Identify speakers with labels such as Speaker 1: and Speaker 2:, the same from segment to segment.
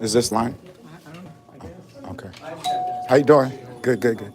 Speaker 1: Is this line? Okay. How you doing? Good, good, good.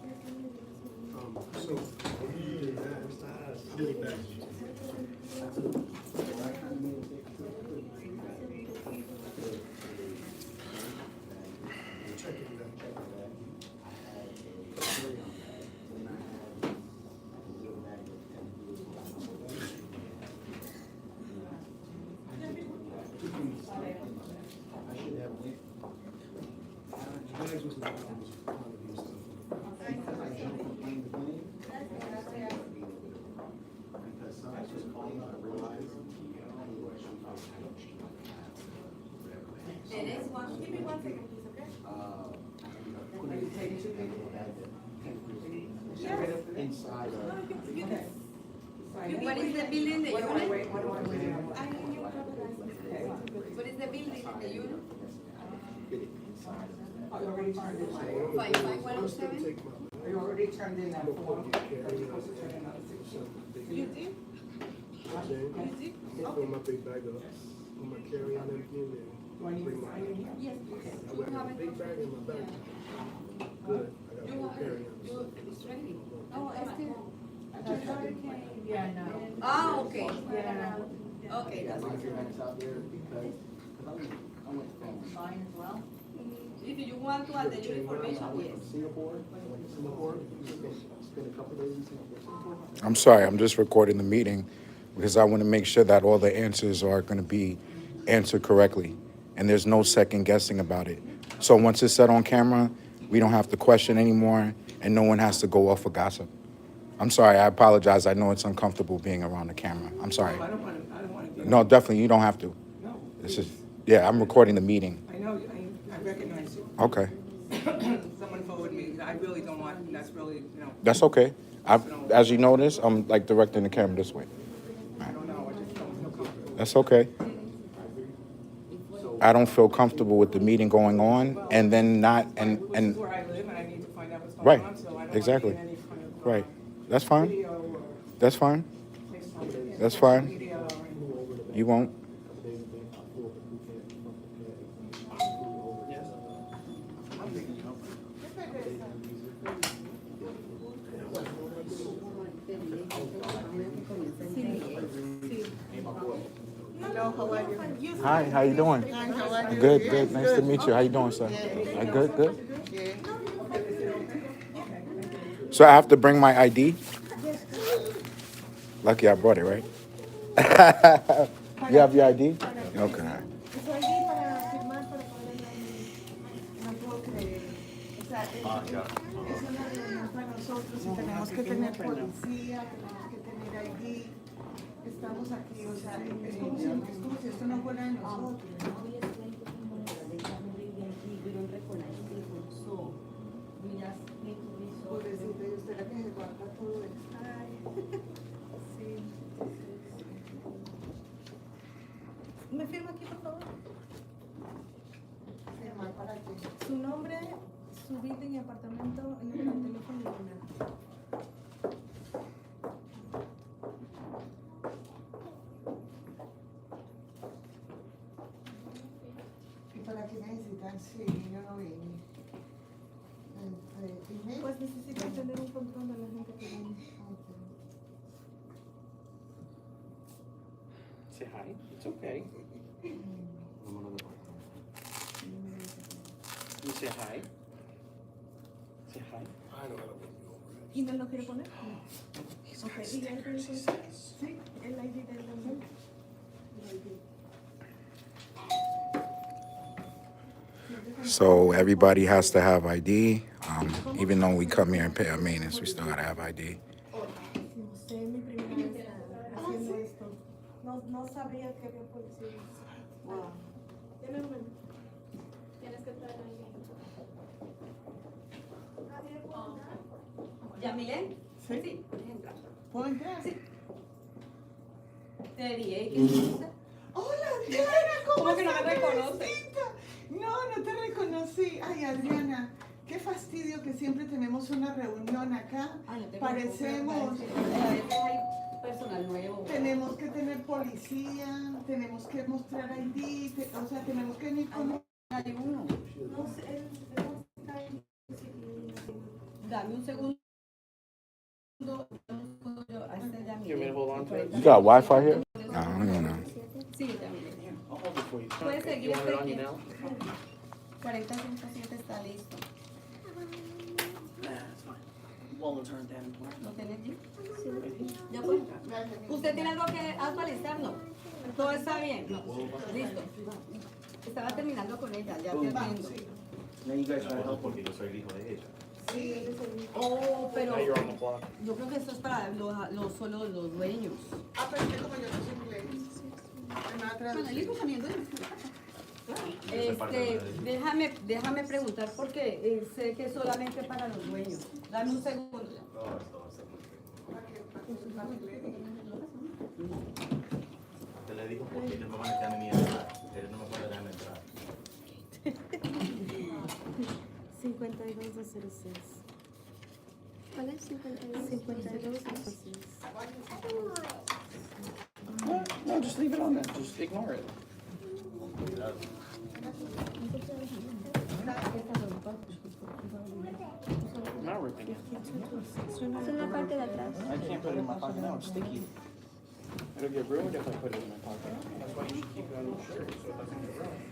Speaker 2: What is the building that you want? What is the building that you want? 5517?
Speaker 3: You already turned in that form.
Speaker 2: You did?
Speaker 4: I'm gonna fill my big bag up. I'm gonna carry on everything and
Speaker 3: Do I need to sign in here?
Speaker 2: Yes.
Speaker 4: I will have a big bag in my bag. Good. I got full carry on.
Speaker 2: It's ready. Oh,
Speaker 3: Yeah, I know.
Speaker 2: Ah, okay.
Speaker 3: Yeah.
Speaker 2: Okay, that's
Speaker 5: If your hands out there, because I went from
Speaker 3: Sign as well?
Speaker 2: If you want to add the new information,
Speaker 5: I went
Speaker 2: yes.
Speaker 5: from Singapore, I went to Singapore, spent a couple days in Singapore.
Speaker 1: I'm sorry, I'm just recording the meeting because I want to make sure that all the answers are going to be answered correctly and there's no second guessing about it. So once it's set on camera, we don't have to question anymore and no one has to go off of gossip. I'm sorry, I apologize. I know it's uncomfortable being around the camera. I'm sorry.
Speaker 3: I don't want to.
Speaker 1: No, definitely, you don't have to.
Speaker 3: No.
Speaker 1: This is, yeah, I'm recording the meeting.
Speaker 3: I know, I recognize you.
Speaker 1: Okay,
Speaker 3: Someone forwarded me, I really don't want, that's really, you know,
Speaker 1: that's okay. As you notice, I'm like directing the camera this way.
Speaker 3: I don't know, I just don't feel comfortable.
Speaker 1: That's okay. I don't feel comfortable with the meeting going on and then not,
Speaker 3: This is
Speaker 1: and,
Speaker 3: where I live and I need to find out what's
Speaker 1: right,
Speaker 3: going on, so I don't want to
Speaker 1: exactly.
Speaker 3: be in any kind of.
Speaker 1: Right. That's fine.
Speaker 3: Video or.
Speaker 1: That's fine. That's fine. You won't.
Speaker 6: Hello, how are you?
Speaker 1: Hi, how you doing?
Speaker 6: Hi, how are you?
Speaker 1: Good, good. Nice to meet you. How you doing, sir? Good, good.
Speaker 6: Yeah.
Speaker 1: So I have to bring my ID? Lucky I brought it, right? You have your ID? Okay.
Speaker 6: Su ID para firmar, para poder no puedo creer. O sea, es una reunión para nosotros y tenemos que tener policía, tenemos que tener ID. Estamos aquí, o sea, es como si esto no fuera de nosotros, ¿no? Pobrecita, y usted la que se guarda todo esto. Ay, sí.
Speaker 7: ¿Me firma aquí, por favor?
Speaker 6: ¿Firmar para qué?
Speaker 7: Su nombre, su building y apartamento, el número de teléfono y email.
Speaker 6: ¿Y para qué necesitan? Sí, yo no vine. ¿Email?
Speaker 7: Pues necesito tener un control de la gente que viene.
Speaker 8: Say hi. It's okay. You say hi. Say hi.
Speaker 7: ¿Y no lo quiere poner? No. Ok, ¿y ya el ID? Sí, el ID del hombre.
Speaker 1: So everybody has to have ID. Even though we come here and pay our maintenance, we still gotta have ID.
Speaker 7: No sé, mi primera vez haciendo esto. No sabía que había policía.
Speaker 6: Wow.
Speaker 7: Deme un momento. Tienes que traer ahí.
Speaker 2: ¿Yamilén?
Speaker 6: Sí.
Speaker 2: Sí, puedes entrar.
Speaker 6: ¿Puedo entrar?
Speaker 2: Sí. Te dije que sí.
Speaker 6: Hola, Adriana, ¿cómo
Speaker 2: que no me
Speaker 6: estás,
Speaker 2: reconoce?
Speaker 6: bebecita? No te reconocí. Ay, Adriana, qué fastidio que siempre tenemos una reunión acá. Parecemos...
Speaker 2: personal nuevo.
Speaker 6: Tenemos que tener policía, tenemos que mostrar ID, o sea, tenemos que venir con...
Speaker 2: Hay uno.
Speaker 7: No sé, él está ahí.
Speaker 2: Dame un segundo. A este ya
Speaker 8: You want me to hold on to it?
Speaker 1: You got Wi-Fi here? Nah, I don't even know.
Speaker 2: Sí, también.
Speaker 8: I'll hold it for you.
Speaker 2: Puedes
Speaker 8: You
Speaker 2: seguir
Speaker 8: want it on you
Speaker 2: este
Speaker 8: now?
Speaker 2: 40-107 está listo.
Speaker 8: Nah, it's fine. Wall turn down.
Speaker 2: ¿Lo tenés ya? ¿Ya pues? ¿Usted tiene algo que actualizar? No. ¿Todo está bien? No. Listo. Estaba terminando con ella, ya te atiendo.
Speaker 8: Now you guys try to help
Speaker 9: Porque yo soy el hijo de ella.
Speaker 2: Oh, pero
Speaker 8: Now you're on the clock.
Speaker 2: yo creo que esto es para solo los dueños.
Speaker 6: Ah, pero es que como yo no sé inglés, me va a
Speaker 2: Bueno, el
Speaker 6: traducir.
Speaker 2: hijo también dueño. Déjame preguntar porque sé que es solamente para los dueños. Dame un segundo.
Speaker 9: No, esto va a ser muy Te le digo porque ellos me van a dejar a mí entrar. Ellos no me pueden dejar entrar.
Speaker 7: 52-06. ¿Cuál es 52-06?
Speaker 8: No, just leave it on there. Just ignore it. I'm not ripping it.
Speaker 7: Es en la parte de atrás.
Speaker 8: I can't put it in my pocket now. It's sticky. It'll get ruined if I put it in my pocket. That's why you should keep it on your shirt so it doesn't get ruined.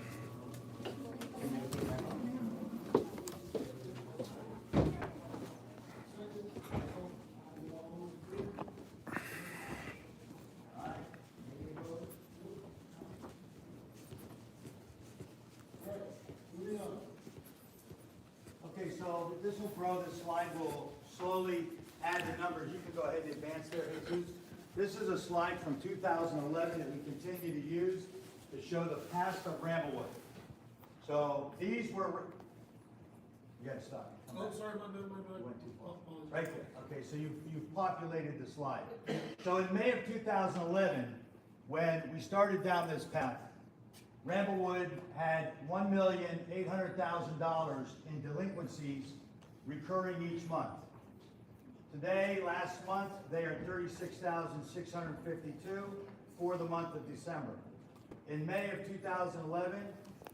Speaker 10: Okay, so this will grow, this slide will slowly add the numbers. You can go ahead and advance there, Jesus. This is a slide from 2011 that we continue to use to show the past of Ramblewood. So these were, you gotta stop.
Speaker 4: Oh, sorry, my bad.
Speaker 10: You went too far. Right there, okay, so you've populated the slide. So in May of 2011, when we started down this path, Ramblewood had $1,800,000 in delinquencies recurring each month. Today, last month, they are $36,652 for the month of December. In May of 2011,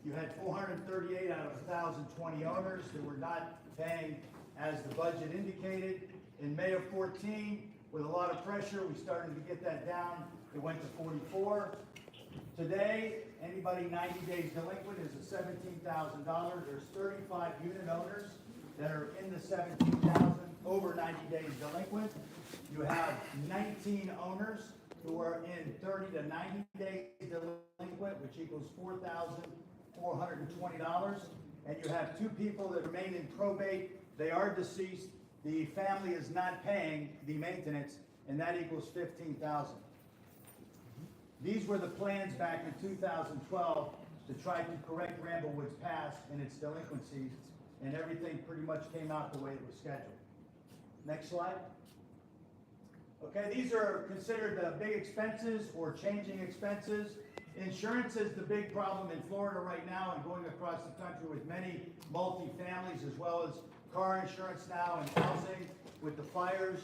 Speaker 10: you had 438 out of 1,020 owners that were not paying as the budget indicated. In May of 14, with a lot of pressure, we started to get that down. It went to 44. Today, anybody 90 days delinquent is at $17,000. There's 35 unit owners that are in the 17,000 over 90 days delinquent. You have 19 owners who are in 30 to 90 days delinquent, which equals $4,420. And you have 2 people that remain in probate. They are deceased. The family is not paying the maintenance, and that equals $15,000. These were the plans back in 2012 to try to correct Ramblewood's past and its delinquencies, and everything pretty much came out the way it was scheduled. Next slide. Okay, these are considered big expenses or changing expenses. Insurance is the big problem in Florida right now and going across the country with many multi-families, as well as car insurance now and housing with the fires.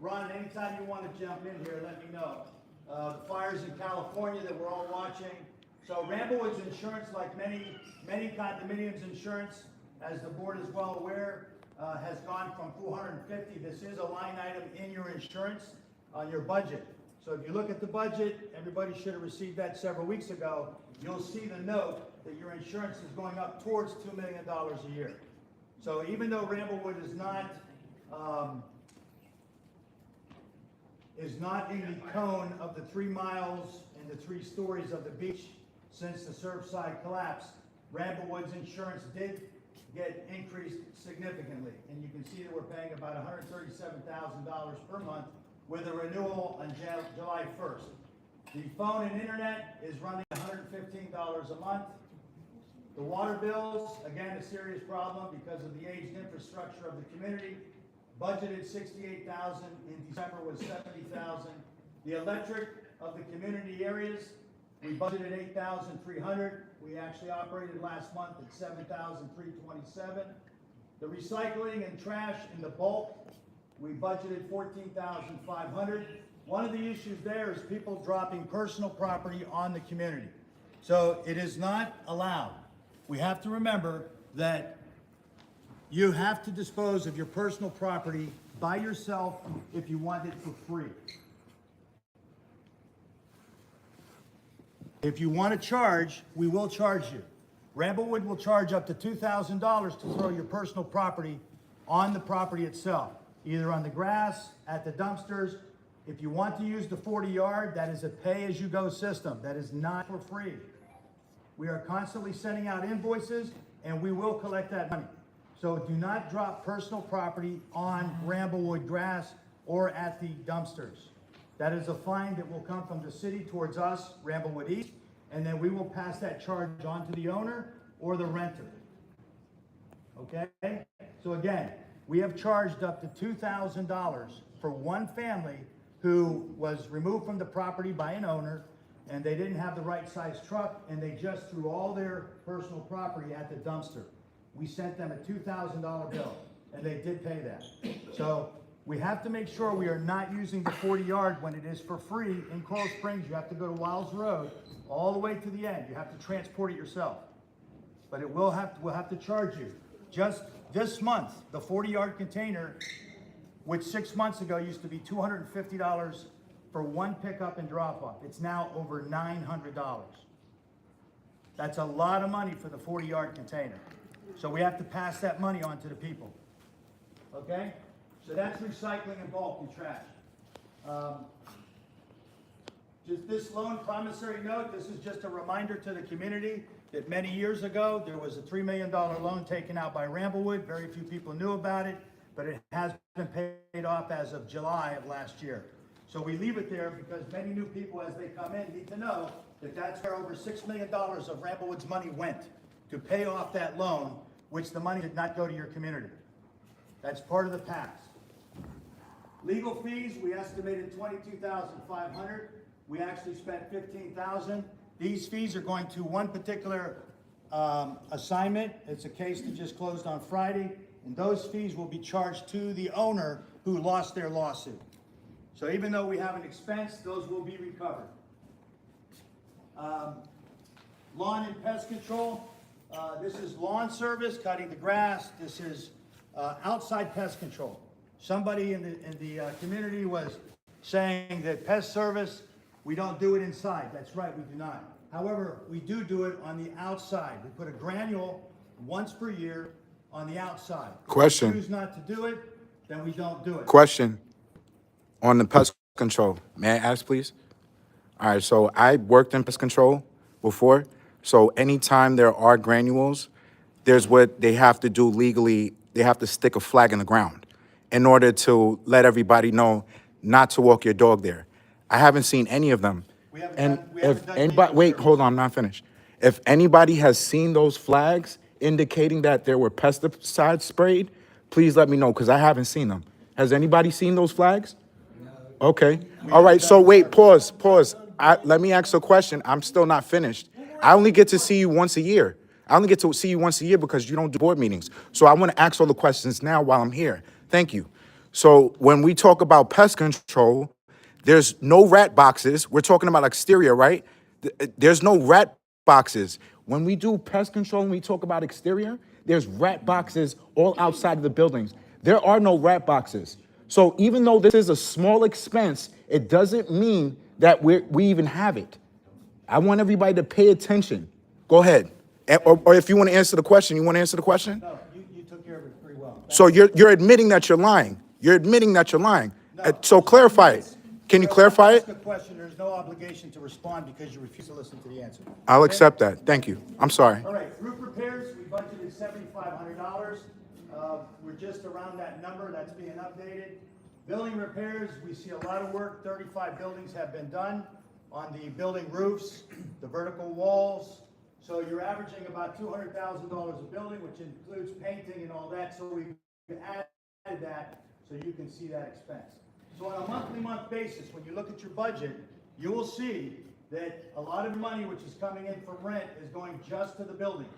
Speaker 10: Ron, anytime you want to jump in here, let me know. The fires in California that we're all watching. So Ramblewood's insurance, like many condominiums insurance, as the board is well aware, has gone from $450. This is a line item in your insurance on your budget. So if you look at the budget, everybody should have received that several weeks ago. You'll see the note that your insurance is going up towards $2 million a year. So even though Ramblewood is not in the cone of the 3 miles and the 3 stories of the beach since the Surfside collapse, Ramblewood's insurance did get increased significantly. And you can see that we're paying about $137,000 per month with a renewal on July 1st. The phone and internet is running $115 a month. The water bills, again, a serious problem because of the aged infrastructure of the community. Budgeted $68,000, in December was $70,000. The electric of the community areas, we budgeted $8,300. We actually operated last month at $7,327. The recycling and trash in the bulk, we budgeted $14,500. One of the issues there is people dropping personal property on the community. So it is not allowed. We have to remember that you have to dispose of your personal property by yourself if you want it for free. If you want to charge, we will charge you. Ramblewood will charge up to $2,000 to throw your personal property on the property itself, either on the grass, at the dumpsters. If you want to use the 40-yard, that is a pay-as-you-go system. That is not for free. We are constantly sending out invoices, and we will collect that money. So do not drop personal property on Ramblewood grass or at the dumpsters. That is a fine that will come from the city towards us, Ramblewood East, and then we will pass that charge on to the owner or the renter. Okay? So again, we have charged up to $2,000 for one family who was removed from the property by an owner, and they didn't have the right size truck, and they just threw all their personal property at the dumpster. We sent them a $2,000 bill, and they did pay that. So we have to make sure we are not using the 40-yard when it is for free. In Coral Springs, you have to go to Wiles Road all the way to the end. You have to transport it yourself. But it will we'll have to charge you. Just this month, the 40-yard container, which 6 months ago used to be $250 for one pickup and drop-off. It's now over $900. That's a lot of money for the 40-yard container. So we have to pass that money on to the people. Okay? So that's recycling and bulk and trash. Just this loan promissory note, this is just a reminder to the community that many years ago, there was a $3 million loan taken out by Ramblewood. Very few people knew about it, but it has been paid off as of July of last year. So we leave it there because many new people, as they come in, need to know that that's where over $6 million of Ramblewood's money went, to pay off that loan, which the money did not go to your community. That's part of the past. Legal fees, we estimated $22,500. We actually spent $15,000. These fees are going to one particular assignment. It's a case that just closed on Friday, and those fees will be charged to the owner who lost their lawsuit. So even though we have an expense, those will be recovered. Lawn and pest control. This is lawn service, cutting the grass. This is outside pest control. Somebody in the community was saying that pest service, we don't do it inside. That's right, we do not. However, we do it on the outside. We put a granule once per year on the outside.
Speaker 1: Question.
Speaker 10: If we choose not to do it, then we don't do it.
Speaker 1: Question on the pest control. May I ask, please? All right, so I worked in pest control before. So anytime there are granules, there's what they have to do legally. They have to stick a flag in the ground in order to let everybody know not to walk your dog there. I haven't seen any of them. And if anybody, wait, hold on, I'm not finished. If anybody has seen those flags indicating that there were pesticides sprayed, please let me know, because I haven't seen them. Has anybody seen those flags? Okay. All right, so wait, pause. Let me ask a question. I'm still not finished. I only get to see you once a year. I only get to see you once a year because you don't do board meetings. So I want to ask all the questions now while I'm here. Thank you. So when we talk about pest control, there's no rat boxes. We're talking about exterior, right? There's no rat boxes. When we do pest control and we talk about exterior, there's rat boxes all outside of the buildings. There are no rat boxes. So even though this is a small expense, it doesn't mean that we even have it. I want everybody to pay attention. Go ahead. Or if you want to answer the question, you want to answer the question?
Speaker 10: No, you took care of it pretty well.
Speaker 1: So you're admitting that you're lying. You're admitting that you're lying. So clarify it. Can you clarify it?
Speaker 10: Ask a question, there's no obligation to respond because you refuse to listen to the answer.
Speaker 1: I'll accept that. Thank you. I'm sorry.
Speaker 10: All right, roof repairs, we budgeted $7,500. We're just around that number, that's being updated. Building repairs, we see a lot of work. 35 buildings have been done on the building roofs, the vertical walls. So you're averaging about $200,000 a building, which includes painting and all that. So we added that so you can see that expense. So on a month-to-month basis, when you look at your budget, you will see that a lot of money which is coming in from rent is going just to the buildings.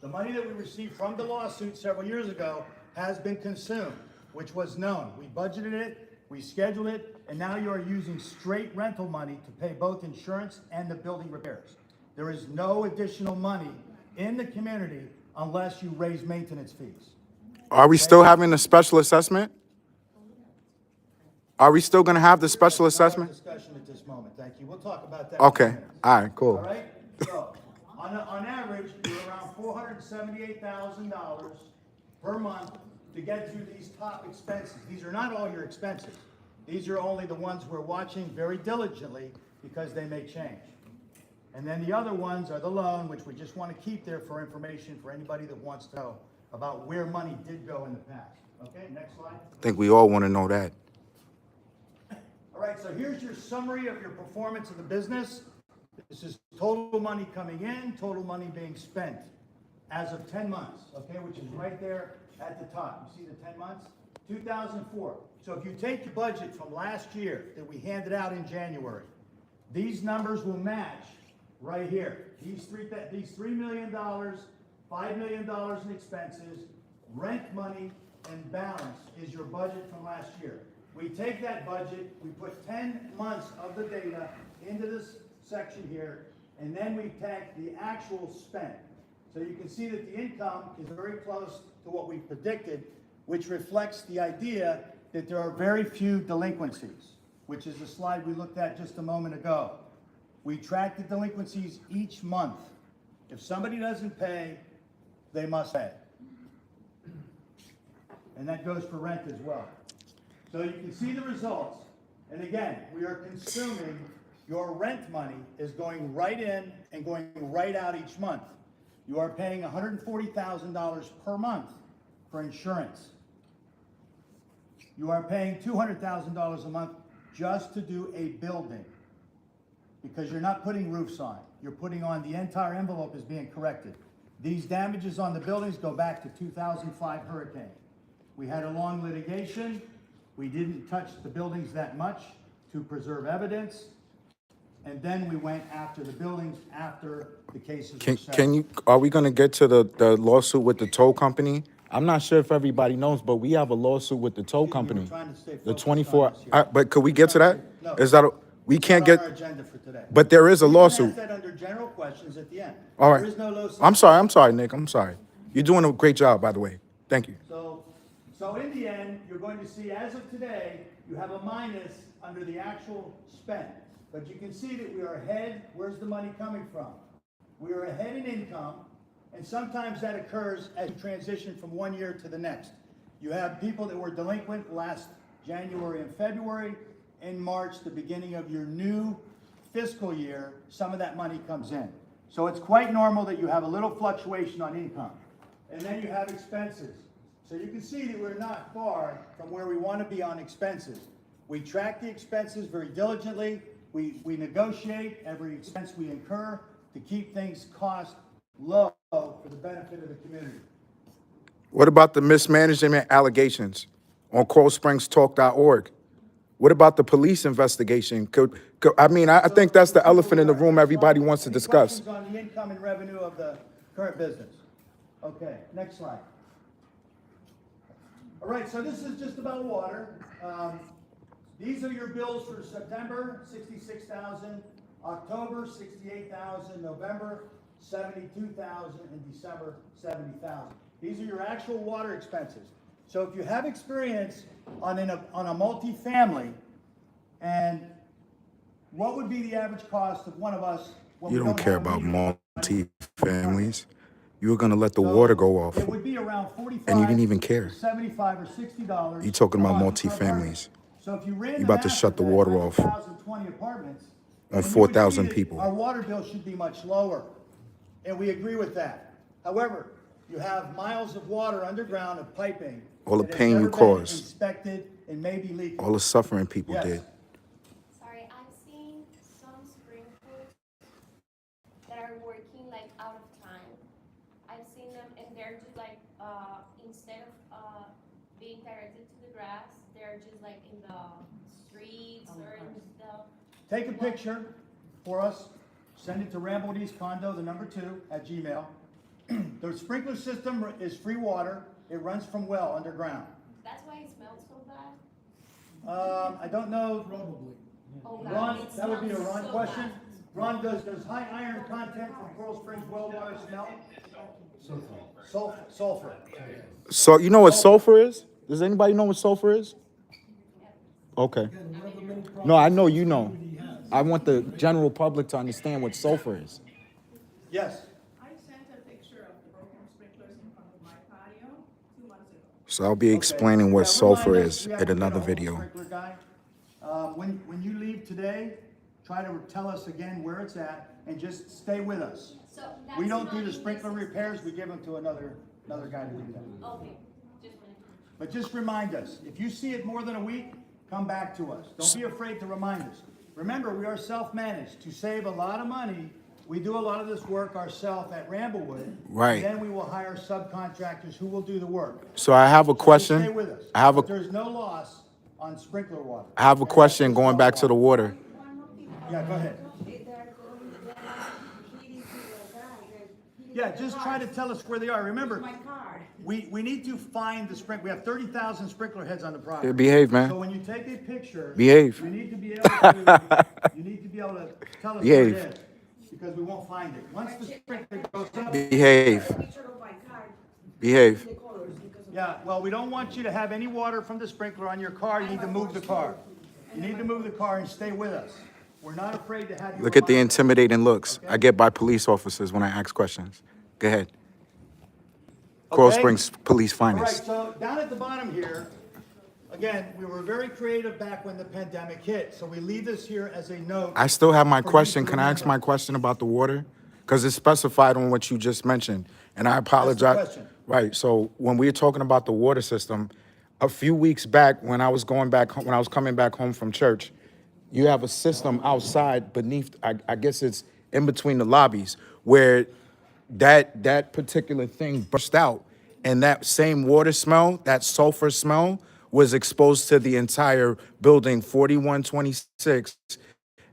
Speaker 10: The money that we received from the lawsuit several years ago has been consumed, which was known. We budgeted it, we scheduled it, and now you are using straight rental money to pay both insurance and the building repairs. There is no additional money in the community unless you raise maintenance fees.
Speaker 1: Are we still having the special assessment? Are we still gonna have the special
Speaker 10: Not our
Speaker 1: assessment?
Speaker 10: discussion at this moment, thank you. We'll talk about that. in a
Speaker 1: Okay,
Speaker 10: minute.
Speaker 1: all right, cool.
Speaker 10: All right, so, on average, you're around $478,000 per month to get through these top expenses. These are not all your expenses. These are only the ones we're watching very diligently because they may change. And then the other ones are the loan, which we just want to keep there for information for anybody that wants to know about where money did go in the past. Okay, next slide.
Speaker 1: I think we all wanna know that.
Speaker 10: All right, so here's your summary of your performance of the business. This is total money coming in, total money being spent as of 10 months, okay, which is right there at the top. You see the 10 months? 2004. So if you take the budget from last year that we handed out in January, these numbers will match right here. These $3 million, $5 million in expenses, rent money, and balance is your budget from last year. We take that budget, we put 10 months of the data into this section here, and then we take the actual spend. So you can see that the income is very close to what we predicted, which reflects the idea that there are very few delinquencies, which is the slide we looked at just a moment ago. We track the delinquencies each month. If somebody doesn't pay, they must pay. And that goes for rent as well. So you can see the results. And again, we are consuming, your rent money is going right in and going right out each month. You are paying $140,000 per month for insurance. You are paying $200,000 a month just to do a building, because you're not putting roofs on. You're putting on, the entire envelope is being corrected. These damages on the buildings go back to 2005 hurricane. We had a long litigation. We didn't touch the buildings that much to preserve evidence. And then we went after the buildings after the cases were settled.
Speaker 1: Are we gonna get to the lawsuit with the tow company? I'm not sure if everybody knows, but we have a lawsuit with the tow
Speaker 10: Excuse me,
Speaker 1: company.
Speaker 10: we're trying to stay
Speaker 1: The
Speaker 10: focused
Speaker 1: 24,
Speaker 10: on this here.
Speaker 1: but could we get to that?
Speaker 10: No.
Speaker 1: Is that, we can't
Speaker 10: It's not
Speaker 1: get,
Speaker 10: on our agenda for today.
Speaker 1: but there is a
Speaker 10: We can
Speaker 1: lawsuit.
Speaker 10: ask that under general questions at the end.
Speaker 1: All right.
Speaker 10: There is no lawsuit.
Speaker 1: I'm sorry, Nick, I'm sorry. You're doing a great job, by the way. Thank you.
Speaker 10: So in the end, you're going to see, as of today, you have a minus under the actual spend. But you can see that we are ahead. Where's the money coming from? We are ahead in income, and sometimes that occurs as you transition from one year to the next. You have people that were delinquent last January and February. In March, the beginning of your new fiscal year, some of that money comes in. So it's quite normal that you have a little fluctuation on income. And then you have expenses. So you can see that we're not far from where we want to be on expenses. We track the expenses very diligently. We negotiate every expense we incur to keep things cost low for the benefit of the community.
Speaker 1: What about the mismanagement allegations on ColdSpringsTalk.org? What about the police investigation? I think that's the elephant in the room everybody wants to discuss.
Speaker 10: Any questions on the income and revenue of the current business? Okay, next slide. All right, so this is just about water. These are your bills for September, $66,000, October, $68,000, November, $72,000, and December, $70,000. These are your actual water expenses. So if you have experience on a multi-family, and what would be the average cost of one of us? When
Speaker 1: You
Speaker 10: we
Speaker 1: don't care
Speaker 10: have
Speaker 1: about
Speaker 10: meter?
Speaker 1: multi-families. You were gonna let the
Speaker 10: So
Speaker 1: water go off.
Speaker 10: It would be around $45,
Speaker 1: And you didn't even care.
Speaker 10: $75 or $60.
Speaker 1: You talking about
Speaker 10: a month per
Speaker 1: multi-families.
Speaker 10: apartment. So if you ran
Speaker 1: You
Speaker 10: the
Speaker 1: about to
Speaker 10: math
Speaker 1: shut the
Speaker 10: of that,
Speaker 1: water off
Speaker 10: 120 apartments,
Speaker 1: on
Speaker 10: then you would see
Speaker 1: 4,000
Speaker 10: that
Speaker 1: people.
Speaker 10: Our water bill should be much lower, and we agree with that. However, you have miles of water underground of piping.
Speaker 1: All the
Speaker 10: that has
Speaker 1: pain you
Speaker 10: never been
Speaker 1: caused.
Speaker 10: Inspected and may be leaking.
Speaker 1: All the suffering people
Speaker 10: Yes.
Speaker 1: did.
Speaker 11: Sorry, I'm seeing some sprinklers that are working like out of time. I've seen them and they're just like, instead of being directed to the grass, they're just like in the streets or in the.
Speaker 10: Take a picture for us, send it to Ramblewood East Condo, the number 2 at Gmail. The sprinkler system is free water. It runs from well underground.
Speaker 11: That's why it smells so bad.
Speaker 10: I don't know.
Speaker 4: Probably.
Speaker 11: Oh, God,
Speaker 10: Ron,
Speaker 11: it
Speaker 10: that would be a
Speaker 11: smells
Speaker 10: Ron
Speaker 11: so
Speaker 10: question.
Speaker 11: bad.
Speaker 10: Ron, does high iron content from Coral Springs well water smell? Sulfur.
Speaker 1: So you know what sulfur is? Does anybody know what sulfur is? Okay.
Speaker 4: Again, one of the many
Speaker 1: No, I know
Speaker 4: problems
Speaker 1: you
Speaker 4: this
Speaker 1: know.
Speaker 4: community has.
Speaker 1: I want the general public to understand what sulfur is.
Speaker 10: Yes.
Speaker 7: I sent a picture of the broken sprinklers in front of my patio 2 months ago.
Speaker 1: So I'll be
Speaker 10: Okay.
Speaker 1: explaining what
Speaker 10: Yeah,
Speaker 1: sulfur
Speaker 10: remind us,
Speaker 1: is
Speaker 10: we have
Speaker 1: in
Speaker 10: to get a
Speaker 1: another
Speaker 10: hold of the
Speaker 1: video.
Speaker 10: sprinkler guy. When you leave today, try to tell us again where it's at and just stay with us.
Speaker 11: So
Speaker 10: We
Speaker 11: that's
Speaker 10: don't
Speaker 11: not
Speaker 10: do the
Speaker 11: in
Speaker 10: sprinkler
Speaker 11: this-
Speaker 10: repairs, we give them to another guy to do that.
Speaker 11: Okay, just wanted to.
Speaker 10: But just remind us, if you see it more than a week, come back to us. Don't be afraid to remind us. Remember, we are self-managed. To save a lot of money, we do a lot of this work ourselves at Ramblewood.
Speaker 1: Right.
Speaker 10: And then we will hire subcontractors who will do the work.
Speaker 1: So I have a
Speaker 10: Just
Speaker 1: question.
Speaker 10: stay with us.
Speaker 1: I have
Speaker 10: But
Speaker 1: a
Speaker 10: there's no loss on sprinkler water.
Speaker 1: I have a
Speaker 10: Okay?
Speaker 1: question
Speaker 10: That's
Speaker 1: going
Speaker 10: just
Speaker 1: back to the
Speaker 10: water.
Speaker 1: water.
Speaker 10: Yeah, go ahead. Yeah, just try to tell us where they are. Remember, we need to find the sprinkler. We have 30,000 sprinkler heads on the property.
Speaker 1: Yeah, behave,
Speaker 10: So
Speaker 1: man.
Speaker 10: when you take a picture.
Speaker 1: Behave.
Speaker 10: You need to be able to, you need to be able to tell us where it
Speaker 1: Behave.
Speaker 10: is, because we won't find it. Once the sprinkler goes up.
Speaker 1: Behave. Behave.
Speaker 10: Yeah, well, we don't want you to have any water from the sprinkler on your car. You need to move the car. You need to move the car and stay with us. We're not afraid to have you.
Speaker 1: Look at the
Speaker 10: around.
Speaker 1: intimidating looks I get by police officers when I ask questions. Go ahead. Coral
Speaker 10: Okay.
Speaker 1: Springs Police
Speaker 10: All right,
Speaker 1: Finest.
Speaker 10: so down at the bottom here, again, we were very creative back when the pandemic hit, so we leave this here as a note.
Speaker 1: I still have my
Speaker 10: for you
Speaker 1: question.
Speaker 10: to
Speaker 1: Can I ask my
Speaker 10: remember.
Speaker 1: question about the water? Because it's specified on what you just mentioned, and I apologize.
Speaker 10: question.
Speaker 1: Right, so when we were talking about the water system, a few weeks back, when I was coming back home from church, you have a system outside beneath, I guess it's in between the lobbies, where that particular thing burst out, and that same water smell, that sulfur smell, was exposed to the entire building, 4126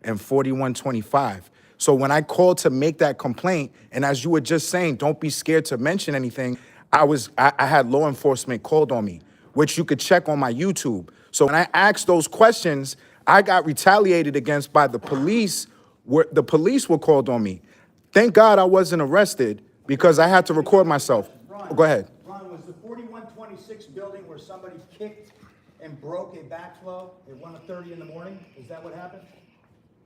Speaker 1: and 4125. So when I called to make that complaint, and as you were just saying, don't be scared to mention anything, I had law enforcement called on me, which you could check on my YouTube. So when I asked those questions, I got retaliated against by the police. The police were called on me. Thank God I wasn't arrested because I had to record myself.
Speaker 10: Ron,
Speaker 1: Go ahead.
Speaker 10: Ron, was the 4126 building where somebody kicked and broke a backflow at 1:30 in the morning? Is that what happened?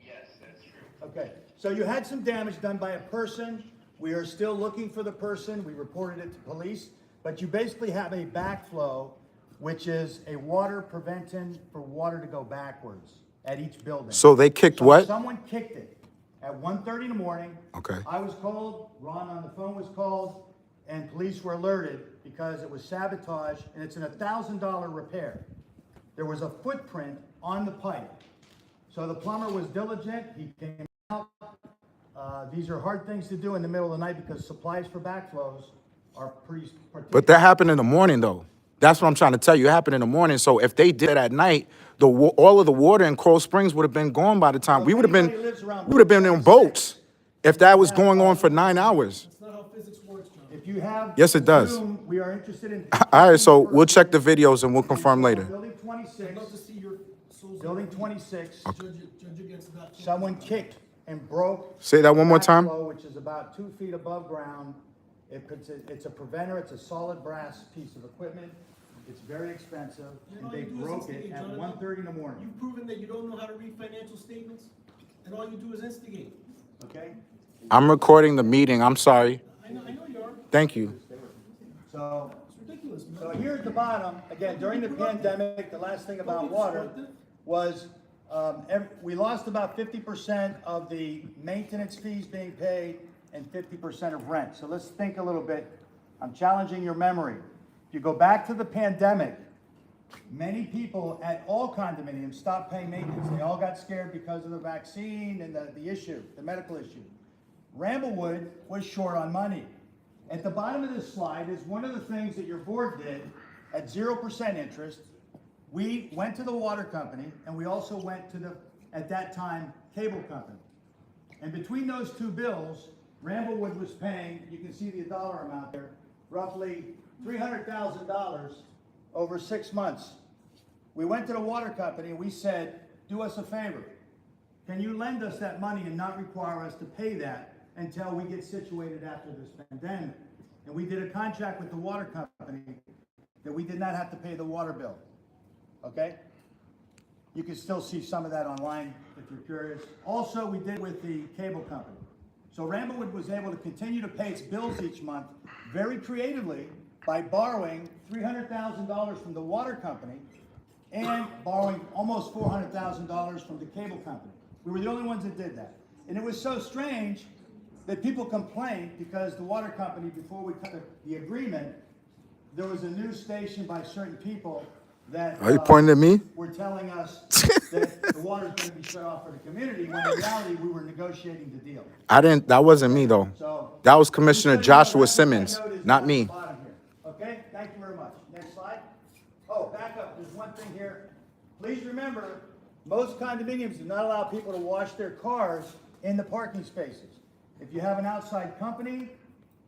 Speaker 9: Yes, that's true.
Speaker 10: Okay, so you had some damage done by a person. We are still looking for the person. We reported it to police, but you basically have a backflow, which is a water prevention for water to go backwards at each building.
Speaker 1: So they kicked
Speaker 10: So
Speaker 1: what?
Speaker 10: Someone kicked it at 1:30 in the morning.
Speaker 1: Okay.
Speaker 10: I was called, Ron on the phone was called, and police were alerted because it was sabotage, and it's an $1,000 repair. There was a footprint on the pipe. So the plumber was diligent, he came out. These are hard things to do in the middle of the night because supplies for backflows are pretty.
Speaker 1: But that happened in the morning, though. That's what I'm trying to tell you. It happened in the morning. So if they did it at night, all of the water in Coral Springs would have been gone by the time.
Speaker 10: Well,
Speaker 1: We would have been,
Speaker 10: anybody lives around
Speaker 1: we would have been in boats if that was going on for 9 hours.
Speaker 4: That's not how physics works, John.
Speaker 10: If you have.
Speaker 1: Yes, it does.
Speaker 10: Zoom, we are interested in.
Speaker 1: All right, so we'll check the videos and we'll confirm later.
Speaker 10: Building
Speaker 4: I'd
Speaker 10: 26,
Speaker 4: love to see your soul's.
Speaker 10: building 26,
Speaker 4: Judge against that.
Speaker 10: someone kicked and broke.
Speaker 1: Say that one more time.
Speaker 10: backflow, which is about 2 feet above ground. It's a preventer, it's a solid brass piece of equipment. It's very expensive, and
Speaker 4: All
Speaker 10: they
Speaker 4: you do is
Speaker 10: broke it
Speaker 4: instigate,
Speaker 10: at
Speaker 4: Jonathan.
Speaker 10: 1:30 in the morning,
Speaker 4: You've proven that you don't know how to read financial statements, and all you do is instigate.
Speaker 10: okay?
Speaker 1: I'm recording the meeting. I'm sorry.
Speaker 4: I know you are.
Speaker 1: Thank you.
Speaker 10: So,
Speaker 4: It's ridiculous,
Speaker 10: so
Speaker 4: man.
Speaker 10: here at the bottom, again, during the pandemic, the last thing about water was, we lost about 50% of the maintenance fees being paid and 50% of rent. So let's think a little bit. I'm challenging your memory. If you go back to the pandemic, many people at all condominiums stopped paying maintenance. They all got scared because of the vaccine and the issue, the medical issue. Ramblewood was short on money. At the bottom of this slide is one of the things that your board did at 0% interest. We went to the water company and we also went to the, at that time, cable company. And between those two bills, Ramblewood was paying, you can see the dollar amount there, roughly $300,000 over 6 months. we went to the water company and we said, do us a favor. Can you lend us that money and not require us to pay that until we get situated after this pandemic? And we did a contract with the water company that we did not have to pay the water bill, okay? You can still see some of that online if you're curious. Also, we did with the cable company. So Ramblewood was able to continue to pay its bills each month very creatively by borrowing $300,000 from the water company and borrowing almost $400,000 from the cable company. We were the only ones that did that. And it was so strange that people complained because the water company, before we cut the agreement, there was a news station by certain people that
Speaker 1: Are you pointing at me?
Speaker 10: were telling us that the water's going to be shut off for the community, when in reality we were negotiating the deal.
Speaker 1: That wasn't me though.
Speaker 10: So
Speaker 1: That was Commissioner
Speaker 10: just so you know,
Speaker 1: Joshua
Speaker 10: that's what that
Speaker 1: Simmons,
Speaker 10: note is
Speaker 1: not
Speaker 10: down at
Speaker 1: me.
Speaker 10: the bottom here. Okay, thank you very much. Next slide. Oh, back up, there's one thing here. Please remember, most condominiums do not allow people to wash their cars in the parking spaces. If you have an outside company,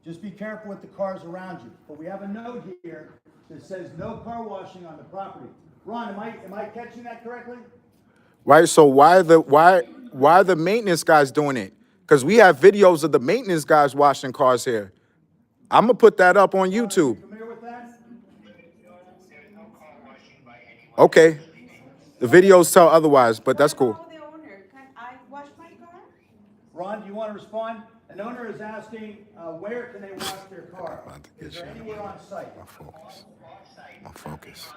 Speaker 10: just be careful with the cars around you. But we have a note here that says no car washing on the property. Ron, am I catching that correctly?
Speaker 1: Right, so why the maintenance guys doing it? Because we have videos of the maintenance guys washing cars here. I'm gonna put that up on YouTube.
Speaker 10: Familiar with that?
Speaker 1: Okay. The videos tell otherwise, but that's cool.
Speaker 6: What about the owner? Can I wash my car?
Speaker 10: Ron, do you want to respond? An owner is asking, where can they wash their car? Is there anywhere on site?
Speaker 1: My focus.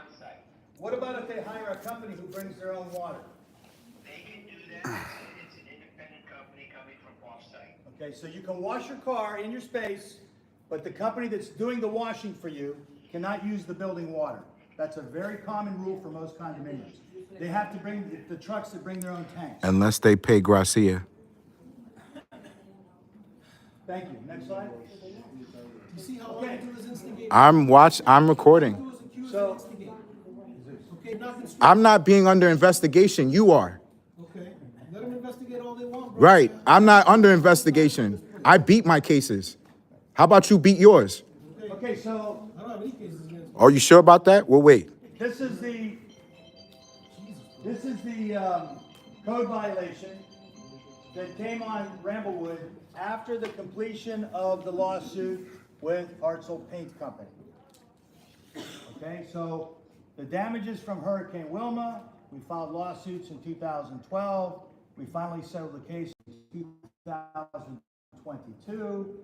Speaker 10: What about if they hire a company who brings their own water?
Speaker 12: They can do that. It's an independent company coming from off-site.
Speaker 10: Okay, so you can wash your car in your space, but the company that's doing the washing for you cannot use the building water. That's a very common rule for most condominiums. They have to bring the trucks that bring their own tanks.
Speaker 1: Unless they pay Gracia.
Speaker 10: Thank you. Next slide.
Speaker 4: You see how all you do is instigate?
Speaker 1: I'm recording.
Speaker 10: So,
Speaker 4: Okay, nothing.
Speaker 1: I'm not being under investigation. You are.
Speaker 4: Okay, let them investigate all they want, bro.
Speaker 1: Right. I'm not under investigation. I beat my cases. How about you beat yours?
Speaker 10: okay, so
Speaker 4: I don't have any cases against you.
Speaker 1: Are you sure about that? We'll wait.
Speaker 10: this is the code violation that came on Ramblewood after the completion of the lawsuit with Hartzell Paint Company. Okay, so the damages from Hurricane Wilma, we filed lawsuits in 2012. We finally settled the case in 2022.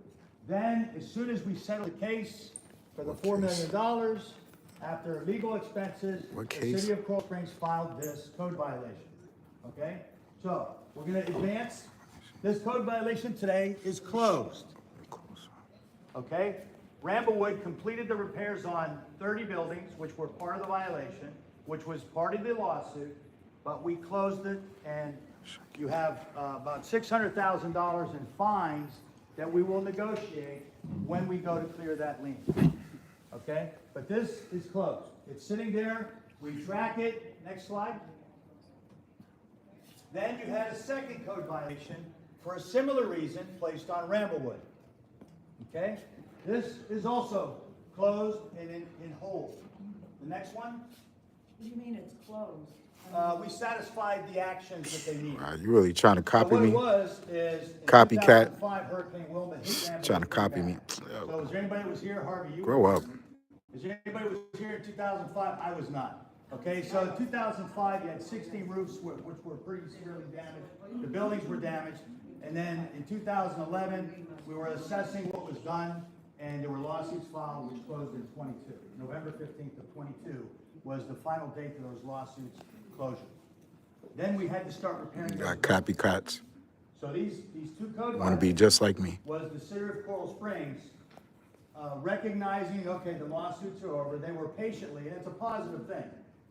Speaker 10: Then, as soon as we settled the case for the $4 million, after legal expenses,
Speaker 1: What
Speaker 10: the
Speaker 1: case?
Speaker 10: city of Coral Springs filed this code violation. Okay, so we're going to advance. This code violation today is closed. Okay, Ramblewood completed the repairs on 30 buildings, which were part of the violation, which was part of the lawsuit, but we closed it, and you have about $600,000 in fines that we will negotiate when we go to clear that lien. Okay, but this is closed. It's sitting there. We track it. Next slide. Then you had a second code violation for a similar reason placed on Ramblewood. Okay, this is also closed and in hold. The next one,
Speaker 7: What do you mean it's closed?
Speaker 10: we satisfied the actions that they needed.
Speaker 1: Wow, you really trying to
Speaker 10: So
Speaker 1: copy
Speaker 10: what it
Speaker 1: me?
Speaker 10: was is in
Speaker 1: Copycat.
Speaker 10: 2005 Hurricane Wilma hit Ramblewood
Speaker 1: Trying to copy
Speaker 10: pretty
Speaker 1: me.
Speaker 10: bad. So is there anybody who was here? Harvey, you
Speaker 1: Grow
Speaker 10: were.
Speaker 1: up.
Speaker 10: Is there anybody who was here in 2005? I was not. Okay, so in 2005, you had 60 roofs which were pretty severely damaged. The buildings were damaged. And then in 2011, we were assessing what was done, and there were lawsuits filed which closed in 22. November 15th of 22 was the final date of those lawsuits closure. Then we had to start repairing those
Speaker 1: Got
Speaker 10: buildings.
Speaker 1: copycats.
Speaker 10: So these two code
Speaker 1: Want to be
Speaker 10: violations
Speaker 1: just like me.
Speaker 10: was the city of Coral Springs recognizing, okay, the lawsuits are over. They were patiently, and it's a positive thing,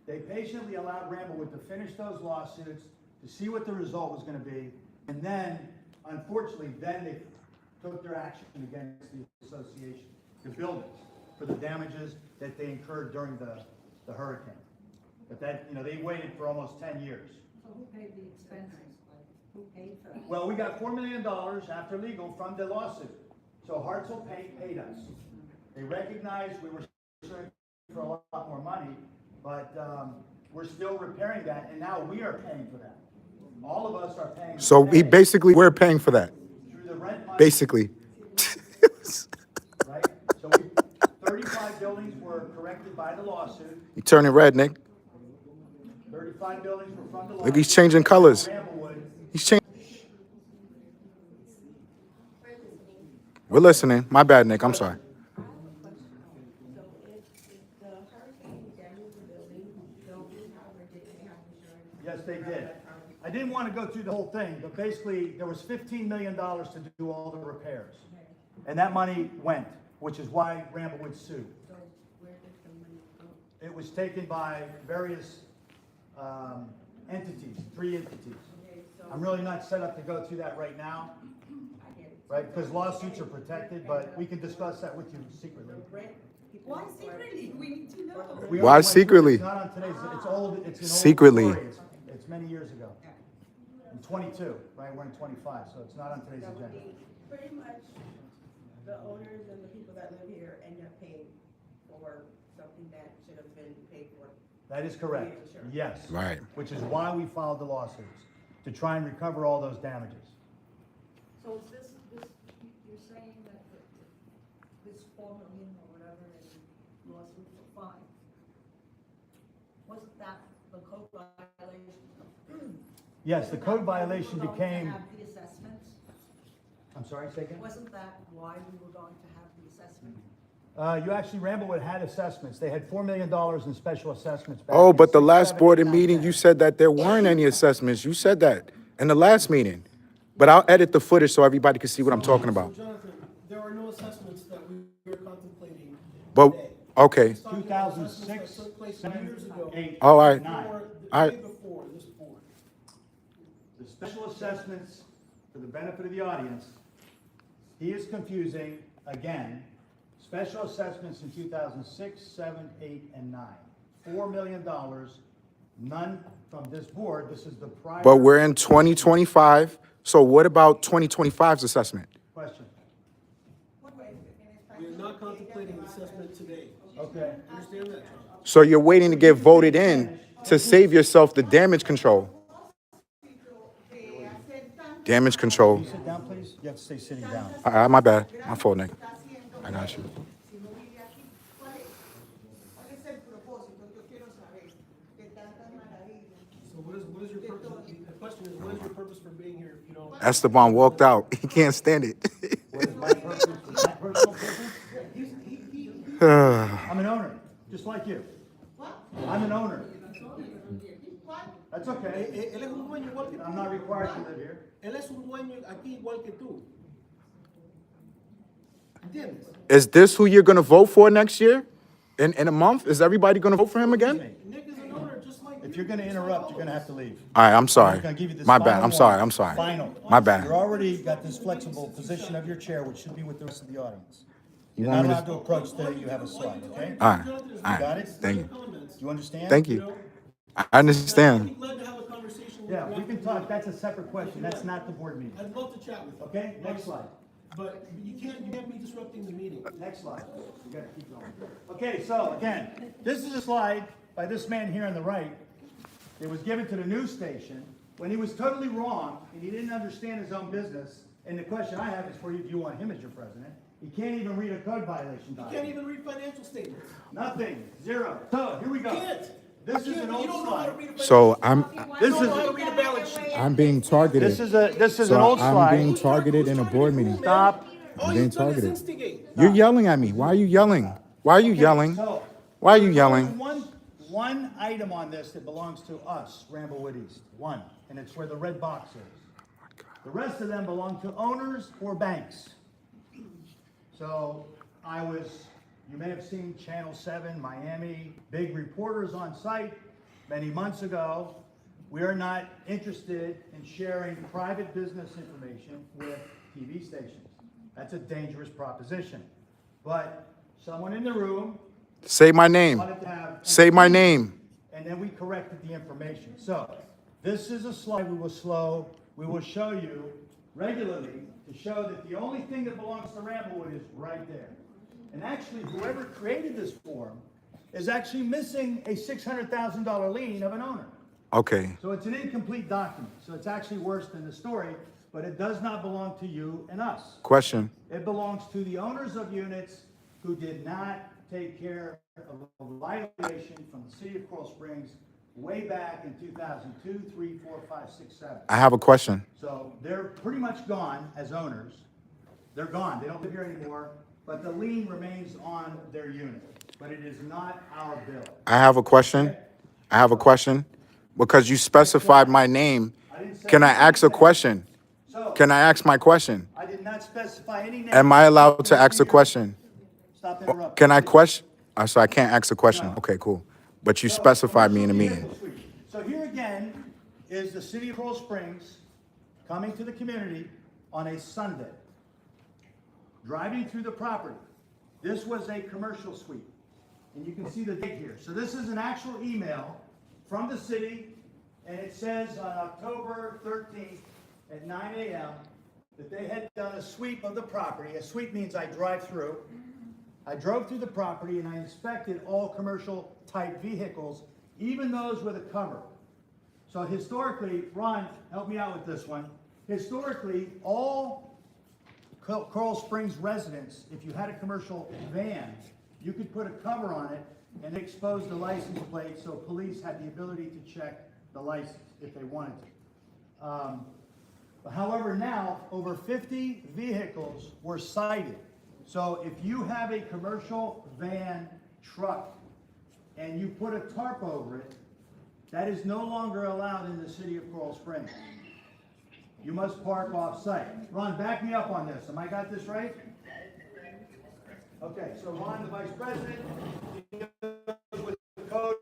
Speaker 10: they patiently allowed Ramblewood to finish those lawsuits, to see what the result was going to be, and then, unfortunately, then they took their action against the association, the buildings, for the damages that they incurred during the hurricane. But that, they waited for almost 10 years.
Speaker 7: So who paid the expenses? Who paid for it?
Speaker 10: Well, we got $4 million after legal from the lawsuit. So Hartzell paid us. They recognized we were suing for a lot more money, but we're still repairing that, and now we are paying for that. All of us are paying.
Speaker 1: So
Speaker 10: today
Speaker 1: we're paying for that,
Speaker 10: through the rent money.
Speaker 1: basically.
Speaker 10: Right? So 35 buildings were corrected by the lawsuit.
Speaker 1: You turning red, Nick.
Speaker 10: 35 buildings were from the lawsuit.
Speaker 1: Look, he's changing colors.
Speaker 10: Ramblewood.
Speaker 1: He's changing. We're listening. My bad, Nick. I'm sorry.
Speaker 10: Yes, they did. I didn't want to go through the whole thing, but basically, there was $15 million to do all the repairs. And that money went, which is why Ramblewood sued. It was taken by various entities, 3 entities. I'm really not set up to go through that right now, right? Because lawsuits are protected, but we can discuss that with you secretly.
Speaker 6: Why secretly? We need to know.
Speaker 10: We
Speaker 1: Why
Speaker 10: already went through it.
Speaker 1: secretly?
Speaker 10: It's not on today's, it's old, it's an old
Speaker 1: Secretly.
Speaker 10: story. It's many years ago. In 22, right? We're in 25, so it's not on today's agenda.
Speaker 6: Pretty much, the owners and the people that live here end up paying for something that should have been paid for.
Speaker 10: That is correct. Yes.
Speaker 1: Right.
Speaker 10: Which is why we filed the lawsuits, to try and recover all those damages.
Speaker 7: So is this, you're saying that this 4 million or whatever in lawsuit for fine, wasn't that the code violation?
Speaker 10: Yes, the code violation
Speaker 7: Wasn't that
Speaker 10: became,
Speaker 7: why we were going to have the assessments?
Speaker 10: I'm sorry, say again?
Speaker 7: Wasn't that why we were going to have the assessment?
Speaker 10: You actually, Ramblewood had assessments. They had $4 million in special assessments back
Speaker 1: Oh,
Speaker 10: in
Speaker 1: but the
Speaker 10: 6,
Speaker 1: last
Speaker 10: 7,
Speaker 1: board
Speaker 10: 8, 9,
Speaker 1: meeting,
Speaker 10: 10.
Speaker 1: you said that there weren't any assessments. You said that in the last meeting. But I'll edit the footage so everybody can see what I'm talking about.
Speaker 4: Jonathan, there are no assessments that we were contemplating
Speaker 1: But,
Speaker 4: today.
Speaker 1: okay.
Speaker 4: He's talking about
Speaker 10: 2006,
Speaker 4: assessments that took place 7 years ago.
Speaker 10: 8,
Speaker 1: Oh, all right.
Speaker 10: 9.
Speaker 4: Or
Speaker 1: I-
Speaker 4: the day before this board.
Speaker 10: The special assessments, for the benefit of the audience, he is confusing, again, special assessments in 2006, 7, 8, and 9. $4 million, none from this board. This is the prior.
Speaker 1: But we're in 2025. So what about 2025's assessment?
Speaker 10: Question.
Speaker 4: We are not contemplating assessment today.
Speaker 10: Okay.
Speaker 4: Understand that, John?
Speaker 1: So you're waiting to get voted in to save yourself the damage control. Damage control.
Speaker 10: Can you sit down, please? You have to stay sitting down.
Speaker 1: My bad. My fault, Nick. I got you.
Speaker 4: So what is your purpose? The question is, what is your purpose for being here if you don't?
Speaker 1: Esteban walked out. He can't stand it.
Speaker 10: What is my purpose? My personal purpose? I'm an owner, just like you. I'm an owner. That's okay.
Speaker 4: Él es un dueño igual que tú.
Speaker 10: I'm not required to live here.
Speaker 4: Él es un dueño aquí igual que tú. ¿Entiendes?
Speaker 1: Is this who you're going to vote for next year? In a month? Is everybody going to vote for him again?
Speaker 4: Nick is an owner just like
Speaker 10: If you're gonna interrupt, you're gonna have to leave.
Speaker 1: All right, I'm sorry.
Speaker 10: I'm gonna give you this
Speaker 1: My bad.
Speaker 10: final
Speaker 1: I'm sorry.
Speaker 10: one.
Speaker 1: I'm sorry.
Speaker 10: Final.
Speaker 1: My bad.
Speaker 10: You're already got this flexible position of your chair, which should be with the rest of the audience.
Speaker 1: You
Speaker 10: You're
Speaker 1: want
Speaker 10: not
Speaker 1: me
Speaker 10: allowed to approach till you have a slide, okay?
Speaker 1: All right. All
Speaker 10: Got
Speaker 1: right.
Speaker 10: it?
Speaker 1: Thank you.
Speaker 10: Do you understand?
Speaker 1: Thank you. I understand.
Speaker 4: I'd love to have a conversation with
Speaker 10: Yeah,
Speaker 4: you
Speaker 10: we can
Speaker 4: after.
Speaker 10: talk, that's a separate question, that's not the board meeting.
Speaker 4: I'd love to chat with you.
Speaker 10: Okay, next slide.
Speaker 4: But you can't be disrupting the meeting.
Speaker 10: Next slide. We gotta keep going. Okay, so again, this is a slide by this man here on the right. It was given to the news station when he was totally wrong and he didn't understand his own business. And the question I have is for you, do you want him as your president? He can't even read a code violation
Speaker 4: You can't
Speaker 10: document.
Speaker 4: even read financial statements.
Speaker 10: Nothing, zero. So, here we go.
Speaker 4: Can't.
Speaker 10: This is an
Speaker 4: You
Speaker 10: old
Speaker 4: don't know how to
Speaker 10: slide.
Speaker 4: read a
Speaker 1: So I'm
Speaker 4: You
Speaker 10: This
Speaker 4: don't know how to
Speaker 10: is,
Speaker 4: read a balance sheet.
Speaker 1: I'm being targeted.
Speaker 10: this is an
Speaker 1: So
Speaker 10: old
Speaker 1: I'm being
Speaker 10: slide.
Speaker 1: targeted in a board meeting.
Speaker 10: Stop.
Speaker 4: All
Speaker 1: being
Speaker 4: you've done is
Speaker 1: targeted.
Speaker 4: instigate.
Speaker 1: You're yelling at me. Why are you yelling? Why are you yelling?
Speaker 10: So,
Speaker 1: Why are you
Speaker 10: there's
Speaker 1: yelling?
Speaker 10: one item on this that belongs to us, Ramblewood East, one, and it's where the red box is. The rest of them belong to owners or banks. So you may have seen Channel 7, Miami, big reporters on site many months ago. We are not interested in sharing private business information with TV stations. That's a dangerous proposition. But someone in the room
Speaker 1: Say my name.
Speaker 10: wanted to have.
Speaker 1: Say my name.
Speaker 10: And then we corrected the information. So, this is a slide we will show you regularly to show that the only thing that belongs to Ramblewood is right there. And actually, whoever created this form is actually missing a $600,000 lien of an owner.
Speaker 1: Okay.
Speaker 10: So it's an incomplete document. So it's actually worse than the story, but it does not belong to you and us.
Speaker 1: Question.
Speaker 10: It belongs to the owners of units who did not take care of a violation from the city of Coral Springs way back in 2002, 3, 4, 5, 6, 7.
Speaker 1: I have a question.
Speaker 10: So they're pretty much gone as owners. They're gone. They don't live here anymore, but the lien remains on their unit. But it is not our bill.
Speaker 1: I have a question. I have a question. Because you specified my name, can I ask a question?
Speaker 10: So
Speaker 1: Can I ask my question?
Speaker 10: I did not specify any name.
Speaker 1: Am I allowed to ask a question?
Speaker 10: Stop interrupting.
Speaker 1: Can I question? So I can't ask a question. Okay, cool. But you specified me in the meeting.
Speaker 10: So here again is the city of Coral Springs coming to the community on a Sunday, driving through the property. This was a commercial suite, and you can see the date here. So this is an actual email from the city, and it says on October 13th at 9 a.m. that they had done a sweep of the property. A sweep means I drive through. I drove through the property and I inspected all commercial type vehicles, even those with a cover. So historically, Ron, help me out with this one. Historically, all Coral Springs residents, if you had a commercial van, you could put a cover on it and expose the license plate so police had the ability to check the license if they wanted to. However, now over 50 vehicles were cited. So if you have a commercial van, truck, and you put a tarp over it, that is no longer allowed in the city of Coral Springs. You must park off-site. Ron, back me up on this. Am I got this right? Okay, so Ron, the vice president, he goes with the code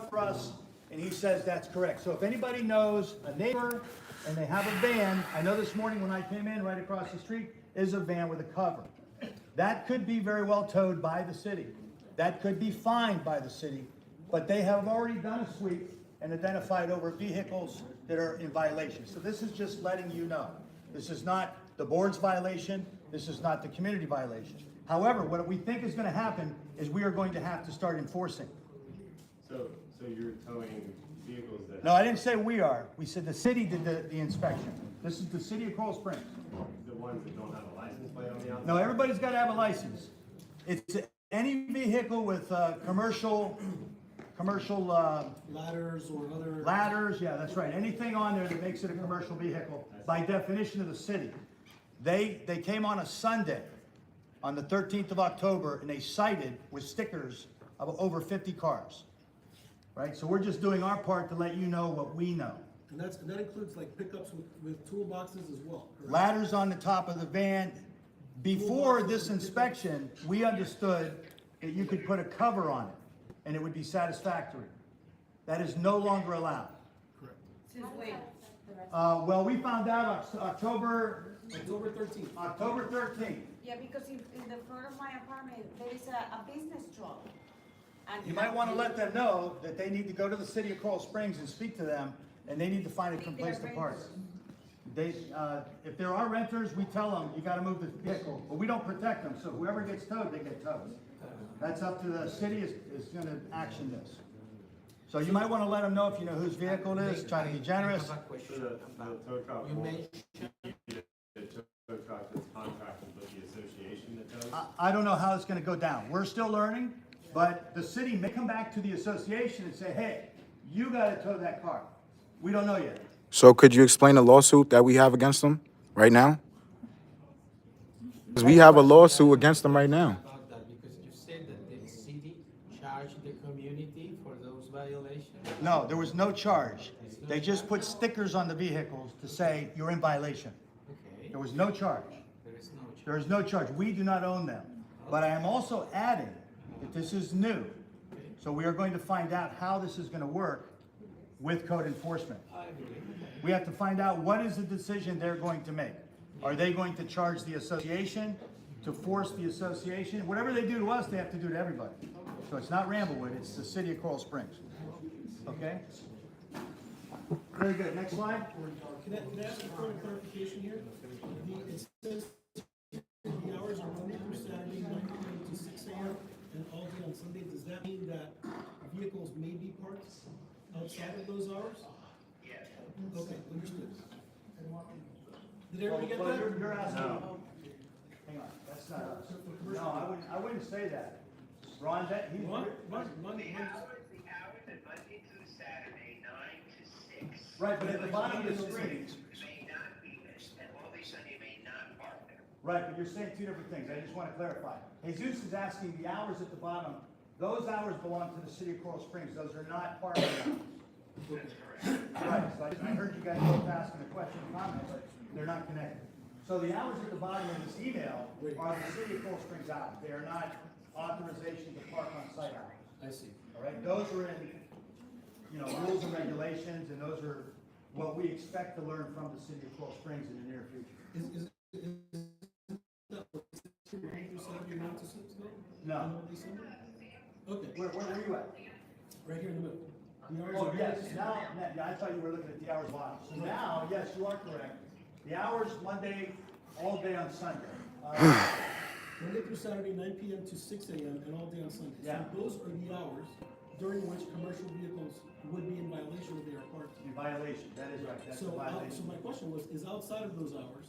Speaker 10: for us, and he says that's correct. So if anybody knows a neighbor and they have a van, I know this morning when I came in right across the street is a van with a cover. That could be very well towed by the city. That could be fined by the city, but they have already done a sweep and identified over vehicles that are in violation. So this is just letting you know. This is not the board's violation. This is not the community violation. However, what we think is going to happen is we are going to have to start enforcing.
Speaker 13: So you're towing vehicles that...
Speaker 10: No, I didn't say we are. We said the city did the inspection. This is the city of Coral Springs.
Speaker 13: The ones that don't have a license plate on the outside?
Speaker 10: No, everybody's got to have a license. It's any vehicle with commercial
Speaker 4: Ladders or other.
Speaker 10: ladders, yeah, that's right. Anything on there that makes it a commercial vehicle, by definition of the city. They came on a Sunday, on the 13th of October, and they cited with stickers of over 50 cars. Right? So we're just doing our part to let you know what we know.
Speaker 4: And that includes like pickups with toolboxes as well, correct?
Speaker 10: Ladders on the top of the van. Before this inspection, we understood that you could put a cover on it and it would be satisfactory. That is no longer allowed.
Speaker 4: Correct.
Speaker 2: Since when?
Speaker 10: Well, we found out October
Speaker 4: October 13th.
Speaker 10: October 13th.
Speaker 6: Yeah, because in the front of my apartment, there is a business truck. And
Speaker 10: You might want to let them know that they need to go to the city of Coral Springs and speak to them, and they need to find a place to park. If there are renters, we tell them, you gotta move the vehicle, but we don't protect them, so whoever gets towed, they get towed. That's up to the city is gonna action this. So you might wanna let them know if you know whose vehicle it is, try to be generous.
Speaker 13: The tow truck will be the tow truck that's contracted with the association that does?
Speaker 10: I don't know how it's gonna go down. We're still learning, but the city may come back to the association and say, hey, you gotta tow that car. We don't know yet.
Speaker 1: So could you explain the lawsuit that we have against them right now? Because we have a lawsuit against them right now.
Speaker 5: About that, because you said that the city charged the community for those violations.
Speaker 10: No, there was no charge. They just put stickers on the vehicles to say you're in violation.
Speaker 5: Okay,
Speaker 10: There was no charge.
Speaker 5: there is no charge.
Speaker 10: There is no charge. We do not own them. But I am also adding that this is new. So we are going to find out how this is going to work with code enforcement.
Speaker 5: I agree.
Speaker 10: We have to find out what is the decision they're going to make. Are they going to charge the association, to force the association? Whatever they do to us, they have to do to everybody. So it's not Ramblewood, it's the city of Coral Springs. Okay? Very good. Next slide.
Speaker 4: Can I ask a point of clarification here? It says the hours are Monday through Saturday, 9 a.m. to 6 a.m. and all day on Sunday, does that mean that vehicles may be parked outside of those hours?
Speaker 12: Yes.
Speaker 4: Okay, understood. Did everybody get
Speaker 10: Well,
Speaker 4: that?
Speaker 10: you're asking, hang on, that's not us. No, I wouldn't say that. Ron,
Speaker 4: One,
Speaker 12: The hours are Monday through Saturday, 9 to 6.
Speaker 10: right, but at the bottom of the screen,
Speaker 12: May not be missed, and all these Sunday may not park there.
Speaker 10: right, but you're saying two different things. I just want to clarify. Jesus is asking the hours at the bottom, those hours belong to the city of Coral Springs. Those are not parking hours.
Speaker 12: That's correct.
Speaker 10: Right, so I heard you guys both asking a question and comment, but they're not connected. So the hours at the bottom of this email are the city of Coral Springs hours. They are not authorization to park on site hours.
Speaker 4: I see.
Speaker 10: All right, those are in, rules and regulations, and those are what we expect to learn from the city of Coral Springs in the near future.
Speaker 4: Is that what, Saturday, 9 to 6, no?
Speaker 10: No.
Speaker 4: On December? Okay,
Speaker 10: Where are you at?
Speaker 4: right here in the middle. The hours
Speaker 10: Oh,
Speaker 4: are-
Speaker 10: yes, now, yeah, I thought you were looking at the hours bottom. So now, yes, you are correct. The hours Monday, all day on Sunday.
Speaker 4: Monday through Saturday, 9 p.m. to 6 a.m. and all day on Sunday.
Speaker 10: Yeah.
Speaker 4: So those are the hours during which commercial vehicles would be in violation if they are parked.
Speaker 10: In violation, that is right, that's a
Speaker 4: So, so
Speaker 10: violation.
Speaker 4: my question was, is outside of those hours,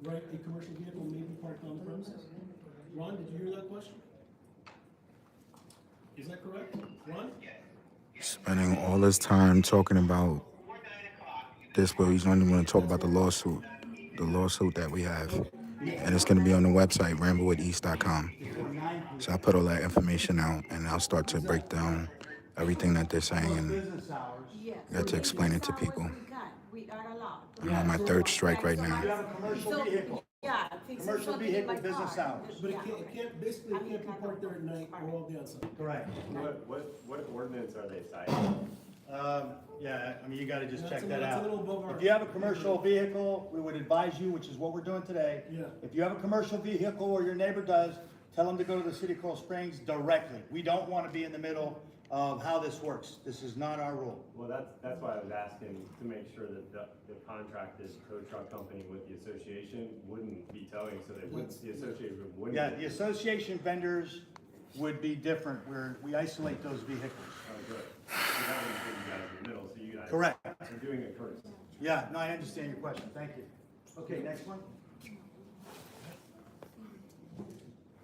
Speaker 4: right, a commercial vehicle may be parked on the premises? Ron, did you hear that question? Is that correct? Ron?
Speaker 1: Spending all this time talking about this, but he's not even going to talk about the lawsuit that we have. And it's going to be on the website, ramblewoodeast.com. So I put all that information out, and I'll start to break down everything that they're saying, and
Speaker 10: Business hours.
Speaker 1: I got to explain it to people.
Speaker 2: We are allowed.
Speaker 1: I'm on my third strike right
Speaker 10: You
Speaker 1: now.
Speaker 10: have a commercial vehicle.
Speaker 2: Yeah.
Speaker 10: Commercial vehicle business hours.
Speaker 4: But it can't, basically, it can't be parked there at night or all day on Sunday.
Speaker 10: Correct.
Speaker 13: What ordinance are they citing?
Speaker 10: Yeah, I mean, you gotta just check that
Speaker 4: That's a
Speaker 10: out.
Speaker 4: little above our.
Speaker 10: If you have a commercial vehicle, we would advise you, which is what we're doing today.
Speaker 4: Yeah.
Speaker 10: If you have a commercial vehicle or your neighbor does, tell them to go to the city of Coral Springs directly. We don't want to be in the middle of how this works. This is not our rule.
Speaker 13: Well, that's why I was asking to make sure that the contracted tow truck company with the association wouldn't be towing, so they wouldn't, the association wouldn't.
Speaker 10: Yeah, the association vendors would be different, where we isolate those vehicles.
Speaker 13: Oh, good. So that wouldn't put you guys in the middle, so you guys.
Speaker 10: Correct.
Speaker 13: are doing a courtesy.
Speaker 10: Yeah, no, I understand your question. Thank you. Okay, next one.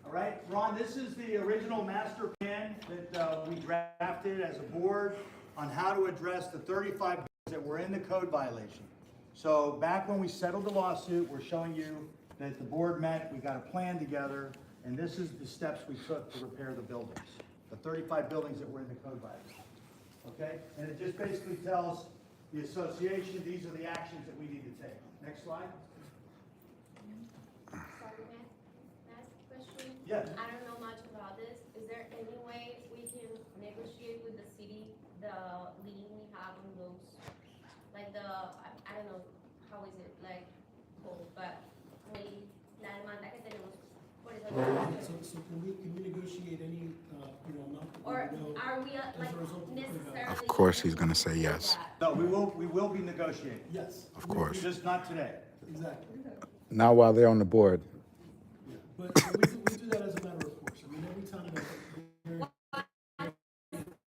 Speaker 10: All right, Ron, this is the original master plan that we drafted as a board on how to address the 35 buildings that were in the code violation. So back when we settled the lawsuit, we're showing you that the board met, we got a plan together, and this is the steps we took to repair the buildings, the 35 buildings that were in the code violation. Okay, and it just basically tells the association, these are the actions that we need to take. Next slide.
Speaker 11: Sorry, may I ask a question?
Speaker 10: Yes.
Speaker 11: I don't know much about this. Is there any way we can negotiate with the city the lien we have on those? Like I don't know, how is it, like, called, but la demanda que tenemos por eso.
Speaker 4: So can we negotiate any, amount that
Speaker 11: Or
Speaker 4: we know
Speaker 11: are we
Speaker 4: as a
Speaker 11: like
Speaker 4: result of the
Speaker 11: necessarily?
Speaker 1: Of course he's gonna say yes.
Speaker 10: No, we will be negotiating,
Speaker 4: Yes.
Speaker 1: Of course.
Speaker 10: just not today.
Speaker 4: Exactly.
Speaker 1: Not while they're on the board.
Speaker 4: Yeah. But we do that as a matter of course. I mean, every time that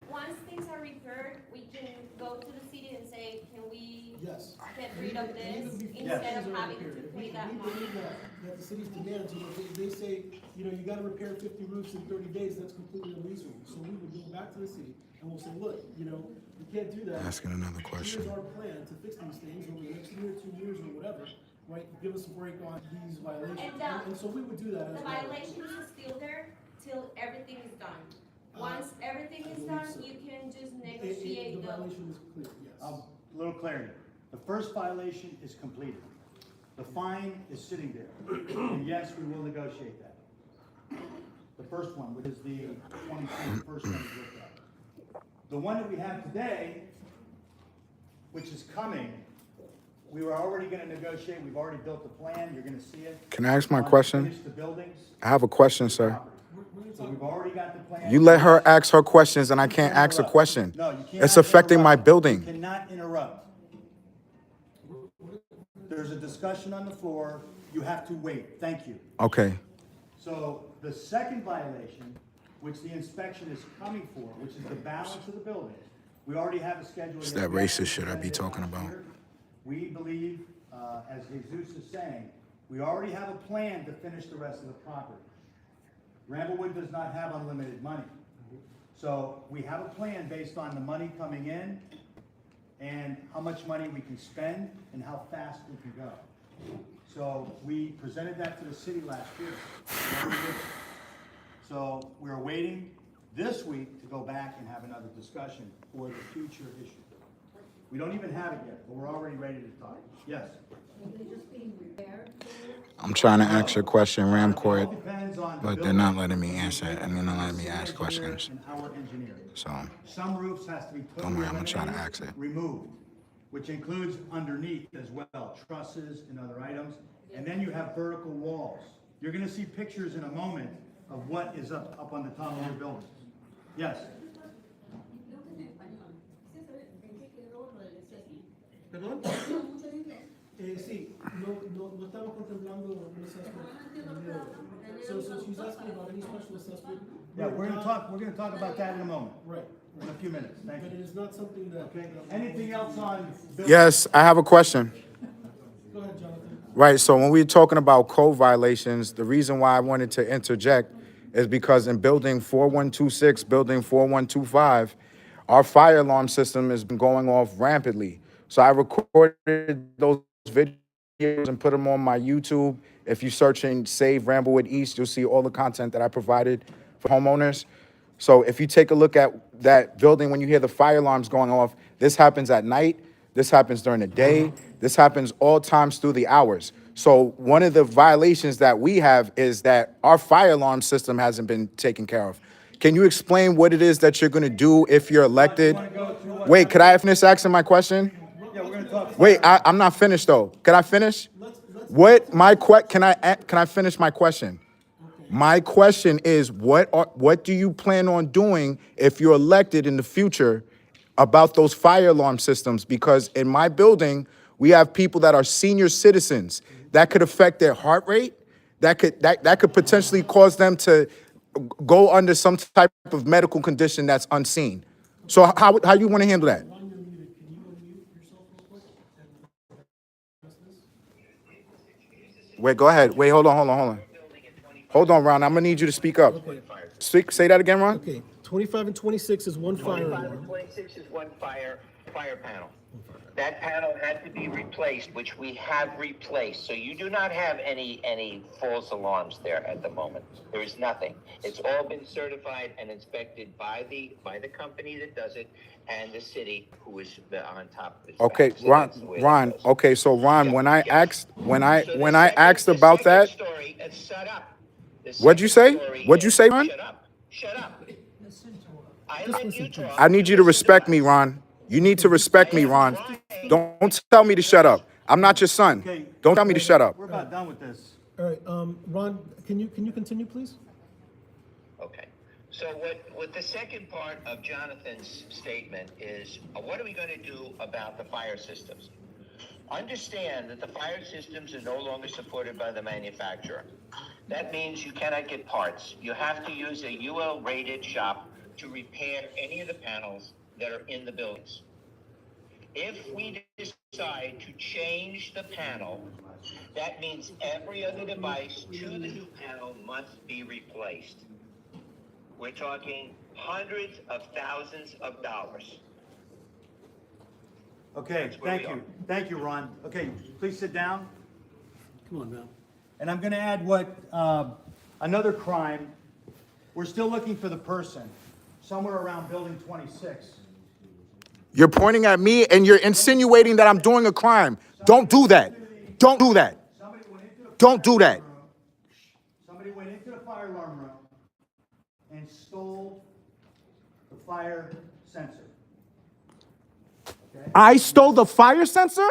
Speaker 11: Once things are repaired, we can go to the city and say, can we
Speaker 4: yes.
Speaker 11: get rid of this
Speaker 10: Yes.
Speaker 11: instead of having to pay that
Speaker 4: We
Speaker 11: money?
Speaker 4: believe that the city's demands, they say, you gotta repair 50 roofs in 30 days, that's completely unreasonable. So we would go back to the city and we'll say, look, you can't do that.
Speaker 1: Asking another question.
Speaker 4: Here's our plan to fix these things over the next year, 2 years, or whatever, right? Give us a break on these violations. And so we would do that as
Speaker 11: The
Speaker 4: well.
Speaker 11: violation is still there till everything is done. Once everything is
Speaker 4: believe
Speaker 11: done,
Speaker 4: so.
Speaker 11: you can just
Speaker 4: The
Speaker 11: negotiate the.
Speaker 4: violation is clear, yes.
Speaker 10: A little clarity. The first violation is completed. The fine is sitting there. And yes, we will negotiate that. The first one, which is the 22, first one we looked at. The one that we have today, which is coming, we were already gonna negotiate, we've already built the plan, you're gonna see it.
Speaker 1: Can I ask my
Speaker 10: On
Speaker 1: question?
Speaker 10: finish the buildings,
Speaker 1: I have a question, sir.
Speaker 10: so we've already got the plan.
Speaker 1: You let her ask her questions and I can't ask a question.
Speaker 10: No, you can't.
Speaker 1: It's affecting my
Speaker 10: You
Speaker 1: building.
Speaker 10: cannot interrupt. There's a discussion on the floor. You have to wait. Thank you.
Speaker 1: Okay.
Speaker 10: So the second violation which the inspection is coming for, which is the balance of the building. We already have a schedule.
Speaker 1: It's that racist shit I be talking about.
Speaker 10: We believe, as Jesus is saying, we already have a plan to finish the rest of the property. Ramblewood does not have unlimited money. So we have a plan based on the money coming in and how much money we can spend and how fast we can go. So we presented that to the city last year. So we're waiting this week to go back and have another discussion for the future issue. We don't even have it yet, but we're already ready to talk. Yes?
Speaker 1: I'm trying to ask a question,
Speaker 10: It all
Speaker 1: Ramcourt,
Speaker 10: depends on the
Speaker 1: but they're not letting me answer it, and they're not letting me ask questions.
Speaker 10: and our engineering.
Speaker 1: So,
Speaker 10: Some roofs has to be
Speaker 1: don't
Speaker 10: totally
Speaker 1: worry, I'm gonna try to
Speaker 10: eliminated,
Speaker 1: ask it.
Speaker 10: removed, which includes underneath as well, trusses and other items. And then you have vertical walls. You're gonna see pictures in a moment of what is up on the top of your buildings. Yes?
Speaker 4: ¿Perdón? Sí, no estamos contemplando un assessment. So she's asking about any special assessment.
Speaker 10: Yeah, we're gonna talk about that in a moment.
Speaker 4: Right.
Speaker 10: In a few minutes, thank
Speaker 4: But
Speaker 10: you.
Speaker 4: it is not something that.
Speaker 10: Okay, anything else on?
Speaker 1: Yes, I have a question.
Speaker 4: Go ahead, Jonathan.
Speaker 1: Right, so when we're talking about code violations, the reason why I wanted to interject is because in building 4126, building 4125, our fire alarm system has been going off rampantly. So I recorded those videos and put them on my YouTube. If you search and save Ramblewood East, you'll see all the content that I provided for homeowners. So if you take a look at that building, when you hear the fire alarms going off, this happens at night, this happens during the day, this happens all times through the hours. So one of the violations that we have is that our fire alarm system hasn't been taken care of. Can you explain what it is that you're gonna do if you're elected? Wait, could I finish asking my question?
Speaker 10: Yeah, we're gonna talk.
Speaker 1: Wait, I'm not finished though. Can I finish? Can I finish my question? My question is, what do you plan on doing if you're elected in the future about those fire alarm systems? Because in my building, we have people that are senior citizens that could affect their heart rate, that could potentially cause them to go under some type of medical condition that's unseen. So how you want to handle that?
Speaker 4: Ron, you're muted. Can you unmute yourself real quick and address this?
Speaker 1: Wait, go ahead. Wait, hold on. Hold on, Ron. I'm gonna need you to speak up. Say that again, Ron.
Speaker 4: Okay, 25 and 26 is one fire
Speaker 12: 25 and
Speaker 4: alarm.
Speaker 12: 26 is one fire panel. That panel had to be replaced, which we have replaced. So you do not have any false alarms there at the moment. There is nothing. It's all been certified and inspected by the company that does it and the city who is on top of it.
Speaker 1: Okay,
Speaker 12: So
Speaker 1: Ron.
Speaker 12: that's the way that
Speaker 1: Ron.
Speaker 12: goes.
Speaker 1: Okay, so Ron,
Speaker 12: Yeah,
Speaker 1: when I
Speaker 12: yeah.
Speaker 1: asked
Speaker 12: So the
Speaker 1: about
Speaker 12: second
Speaker 1: that,
Speaker 12: story, shut up. The
Speaker 1: what'd you
Speaker 12: second
Speaker 1: say?
Speaker 12: story
Speaker 1: What'd you
Speaker 12: is-
Speaker 1: say, Ron?
Speaker 12: Shut up. I let you talk.
Speaker 1: I need you to respect me, Ron. You need to respect me, Ron. Don't tell me to shut up. I'm not your son.
Speaker 10: Okay.
Speaker 1: Don't tell me to shut up.
Speaker 10: We're about done with this.
Speaker 4: All right, Ron, can you continue, please?
Speaker 12: Okay. So what the second part of Jonathan's statement is, what are we going to do about the fire systems? Understand that the fire systems are no longer supported by the manufacturer. That means you cannot get parts. You have to use a UL-rated shop to repair any of the panels that are in the buildings. If we decide to change the panel, that means every other device to the new panel must be replaced. We're talking hundreds of thousands of dollars.
Speaker 10: Okay,
Speaker 12: That's where
Speaker 10: thank
Speaker 12: we
Speaker 10: you. Thank you, Ron. Okay, please sit down.
Speaker 4: Come on now.
Speaker 10: And I'm gonna add another crime. We're still looking for the person, somewhere around building 26.
Speaker 1: You're pointing at me and you're insinuating that I'm doing a crime. Don't do that. Don't do that.
Speaker 10: Somebody went into the
Speaker 1: Don't do
Speaker 10: fire
Speaker 1: that.
Speaker 10: alarm room. Somebody went into the fire alarm room and stole the fire sensor. Okay?
Speaker 1: I stole the fire sensor?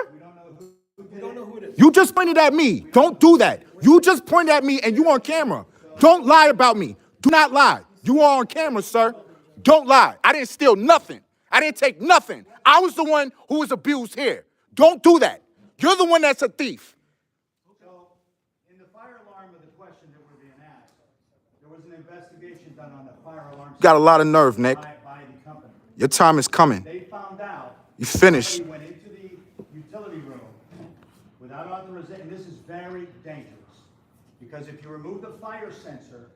Speaker 10: We don't know who did it.
Speaker 1: You just pointed at me. Don't do that. You just pointed at me and you on camera. Don't lie about me. Do not lie. You are on camera, sir. Don't lie. I didn't steal nothing. I didn't take nothing. I was the one who was abused here. Don't do that. You're the one that's a thief.
Speaker 10: So, in the fire alarm of the question that we're being asked, there was an investigation evaluation done on the fire alarm.
Speaker 1: You got a lot of nerve, Nick.
Speaker 10: By the company.
Speaker 1: Your time is coming.
Speaker 10: They found out.
Speaker 1: You finished.
Speaker 10: Somebody went into the utility room without authorization, and this is very dangerous. Because if you remove the fire sensor,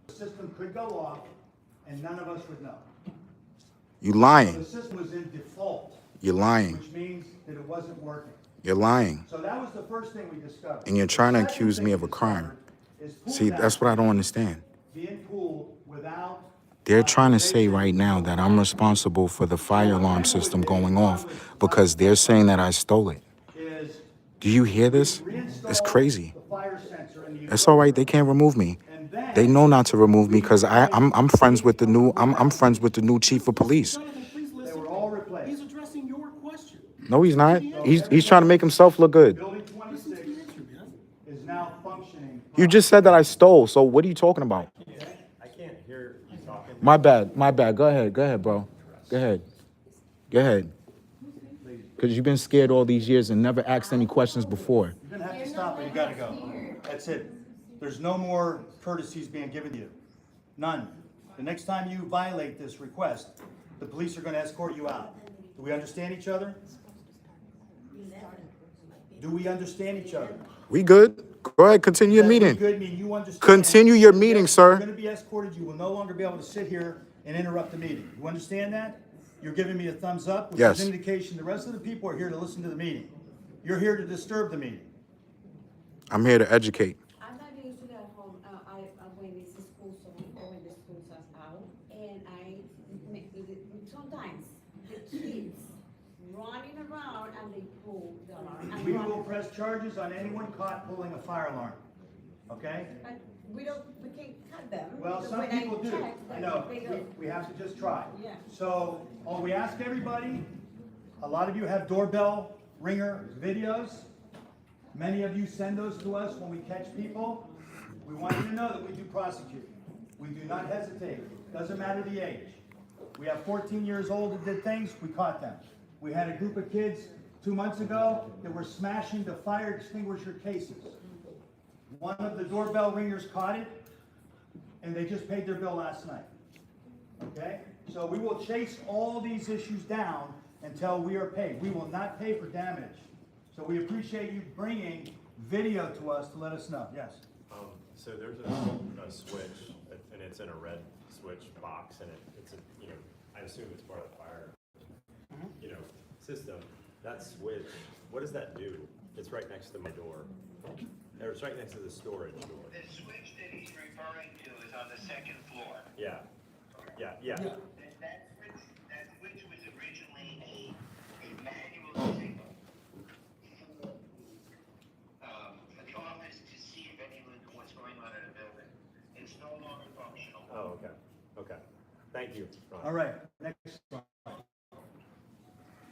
Speaker 10: the system could go off and none of us would know.
Speaker 1: You
Speaker 10: The
Speaker 1: lying.
Speaker 10: system was in default,
Speaker 1: You're lying.
Speaker 10: which means that it wasn't working.
Speaker 1: You're lying.
Speaker 10: So that was the first thing we discovered.
Speaker 1: And you're trying to
Speaker 10: The second
Speaker 1: accuse
Speaker 10: thing
Speaker 1: me
Speaker 10: we
Speaker 1: of a crime.
Speaker 10: discovered is pool
Speaker 1: See, that's what I don't
Speaker 10: dashboards
Speaker 1: understand.
Speaker 10: being pooled without.
Speaker 1: They're trying to say right now that I'm responsible for the fire alarm system going off because they're saying that I stole it.
Speaker 10: Is
Speaker 1: Do you hear this? It's crazy.
Speaker 10: the fire sensor in the
Speaker 1: It's all right. They can't remove me.
Speaker 10: And then
Speaker 1: They know not to remove me because I'm friends with the new I'm friends with the new chief of police.
Speaker 4: Jonathan, please
Speaker 10: they
Speaker 4: listen.
Speaker 10: were all replaced.
Speaker 4: He's addressing your question.
Speaker 1: No, he's not. He's trying to make himself look good.
Speaker 10: Building
Speaker 4: Listen to
Speaker 10: 26
Speaker 4: the answer, man.
Speaker 10: is now functioning.
Speaker 1: You just said that I stole. So what are you talking about?
Speaker 13: I can't hear you talking.
Speaker 1: My bad. My bad. Go ahead. Go ahead, bro. Go ahead. Go ahead. Because you've been scared all these years and never asked any questions before.
Speaker 10: You're gonna have to stop it, you gotta go. That's it. There's no more courtesies being given to you. None. The next time you violate this request, the police are gonna escort you out. Do we understand each other? Do we understand each other?
Speaker 1: We good. Go ahead. Continue your meeting.
Speaker 10: Good mean you understand.
Speaker 1: Continue your meeting, sir.
Speaker 10: You're gonna be escorted, you will no longer be able to sit here and interrupt the meeting. You understand that? You're giving me a thumbs up, which
Speaker 1: Yes.
Speaker 10: is an indication the rest of the people are here to listen to the meeting. You're here to disturb the meeting.
Speaker 1: I'm here to educate.
Speaker 2: I'm not usually at home, when it's school, so when the schools are out, and sometimes the kids running around and they pull the alarm. and
Speaker 10: We
Speaker 2: run.
Speaker 10: will press charges on anyone caught pulling a fire alarm, okay?
Speaker 2: But we can't cut them.
Speaker 10: Well,
Speaker 2: because
Speaker 10: some
Speaker 2: when
Speaker 10: people do,
Speaker 2: check,
Speaker 10: I know,
Speaker 2: they go-
Speaker 10: we have to just try.
Speaker 2: Yeah.
Speaker 10: So, we ask everybody, a lot of you have doorbell ringer videos. Many of you send those to us when we catch people. We want you to know that we do prosecute. We do not hesitate, doesn't matter the age. We have 14 years old that did things, we caught them. We had a group of kids 2 months ago that were smashing the fire extinguisher cases. One of the doorbell ringers caught it, and they just paid their bill last night. Okay? So we will chase all these issues down until we are paid. We will not pay for damage. So we appreciate you bringing video to us to let us know. Yes?
Speaker 13: So there's a switch, and it's in a red switch box, and it's I assume it's part of the fire, system. That switch, what does that do? It's right next to my door. Or it's right next to the storage door.
Speaker 12: The switch that he's referring to is on the second floor.
Speaker 13: Yeah.
Speaker 4: Yeah.
Speaker 12: That switch was originally a manual signal for the office to see if anyone knew what's going on in a building. It's no longer functional.
Speaker 13: Oh, okay. Okay. Thank you, Ron.
Speaker 10: All right, next slide.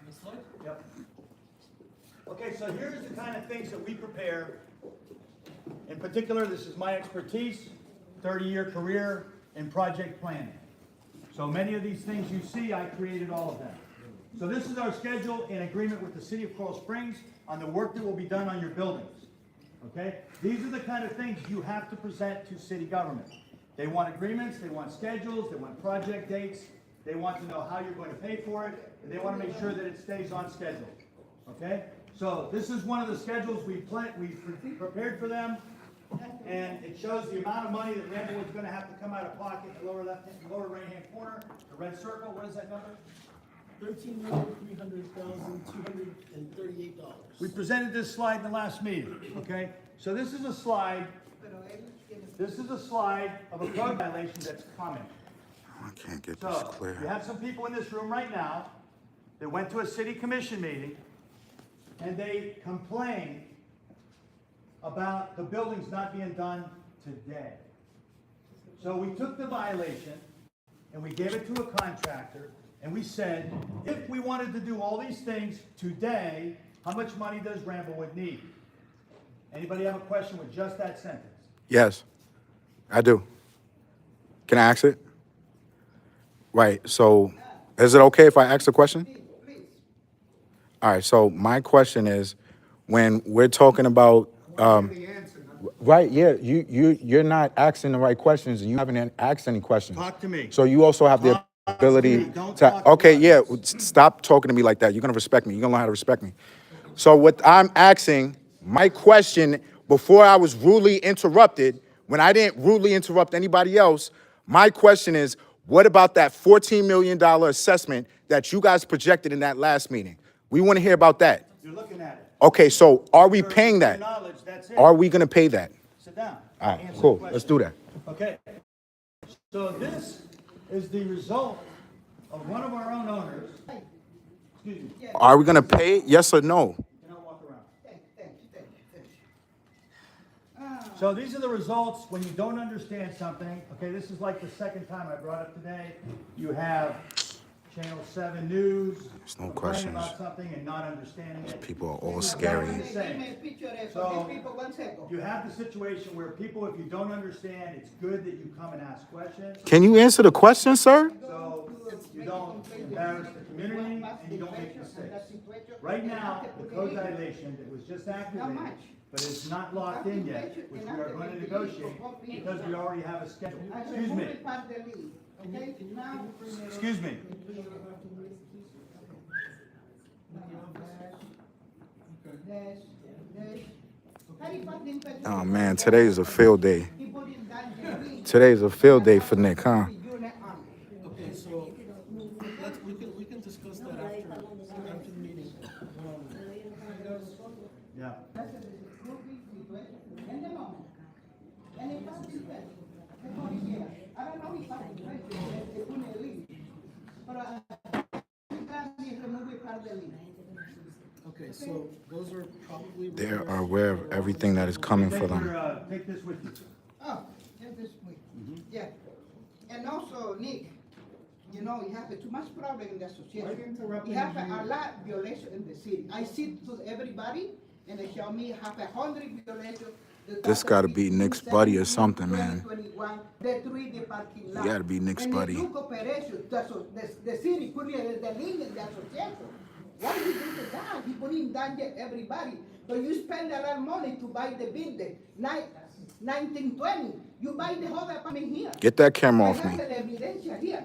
Speaker 4: Next slide.
Speaker 10: Yep. Okay, so here's the kind of things that we prepare. In particular, this is my expertise, 30-year career in project planning. So many of these things you see, I created all of them. So this is our schedule in agreement with the City of Coral Springs on the work that will be done on your buildings. Okay? These are the kind of things you have to present to city government. They want agreements, they want schedules, they want project dates, they want to know how you're going to pay for it, and they want to make sure that it stays on schedule. Okay? So this is one of the schedules we've prepared for them, and it shows the amount of money that Ramblewood's going to have to come out of pocket in the lower right-hand corner, the red circle. What is that number?
Speaker 4: $13,300,238.
Speaker 10: We presented this slide in the last meeting. Okay? So this is a slide. This is a slide of a code violation that's coming.
Speaker 1: I can't get this
Speaker 10: So,
Speaker 1: clear.
Speaker 10: you have some people in this room right now that went to a city commission meeting and they complained about the buildings not being done today. So we took the violation and we gave it to a contractor and we said, if we wanted to do all these things today, how much money does Ramblewood need? Anybody have a question with just that sentence?
Speaker 1: Yes, I do. Can I ask it? Right, so is it okay if I ask the question? All right, so my question is, when we're talking about, Right, yeah, you're not asking the right questions, and you haven't asked any questions.
Speaker 10: Talk to me.
Speaker 1: So you also have the
Speaker 10: Talk to
Speaker 1: ability
Speaker 10: me. Don't
Speaker 1: to,
Speaker 10: talk to
Speaker 1: okay,
Speaker 10: us.
Speaker 1: yeah, stop talking to me like that. You're gonna respect me. You're gonna learn how to respect me. So what I'm asking, my question, before I was rudely interrupted, when I didn't rudely interrupt anybody else, my question is, what about that $14 million assessment that you guys projected in that last meeting? We wanna hear about that.
Speaker 10: You're looking at it.
Speaker 1: Okay, so are we
Speaker 10: Your-
Speaker 1: paying
Speaker 10: your
Speaker 1: that?
Speaker 10: knowledge, that's it.
Speaker 1: Are we gonna pay that?
Speaker 10: Sit down.
Speaker 1: All right,
Speaker 10: Answer the
Speaker 1: cool,
Speaker 10: question.
Speaker 1: let's do that.
Speaker 10: Okay. So this is the result of one of our own owners. Excuse me.
Speaker 1: Are we gonna pay it, yes or no?
Speaker 10: Can I walk around? So these are the results when you don't understand something. Okay, this is like the second time I brought it today. You have Channel 7 News.
Speaker 1: There's no
Speaker 10: complaining
Speaker 1: questions.
Speaker 10: about something and not understanding it.
Speaker 1: People are all scary.
Speaker 10: So you have the situation where people, if you don't understand, it's good that you come and ask questions.
Speaker 1: Can you answer the question, sir?
Speaker 10: So you don't embarrass the community and you don't make mistakes. Right now, the code violation that was just activated, but it's not locked in yet, which we are going to negotiate because we already have a schedule. Excuse me. Excuse me.
Speaker 1: Oh man, today is a field day. Today's a field day for Nick, huh?
Speaker 4: Okay, so we can discuss that after the meeting.
Speaker 10: Yeah.
Speaker 4: Okay, so those are probably.
Speaker 1: They are aware of everything that is coming for them.
Speaker 10: Take this with you.
Speaker 6: Oh, yeah, this way. Yeah. And also, Nick, you know, you have too much problem in the association. You have a lot of violation in the city. I see to everybody, and they tell me have 100 violations.
Speaker 1: This gotta be Nick's buddy or something, man.
Speaker 6: 2021, they treat the parking lot.
Speaker 1: You gotta be Nick's
Speaker 6: and
Speaker 1: buddy.
Speaker 6: And cooperation, the city put the link in the association. Why do you do that? He put in danger everybody. But you spend a lot of money to buy the building. 1920, you buy the whole apartment here.
Speaker 1: Get that camera off
Speaker 6: I
Speaker 1: me.
Speaker 6: have the evidence here.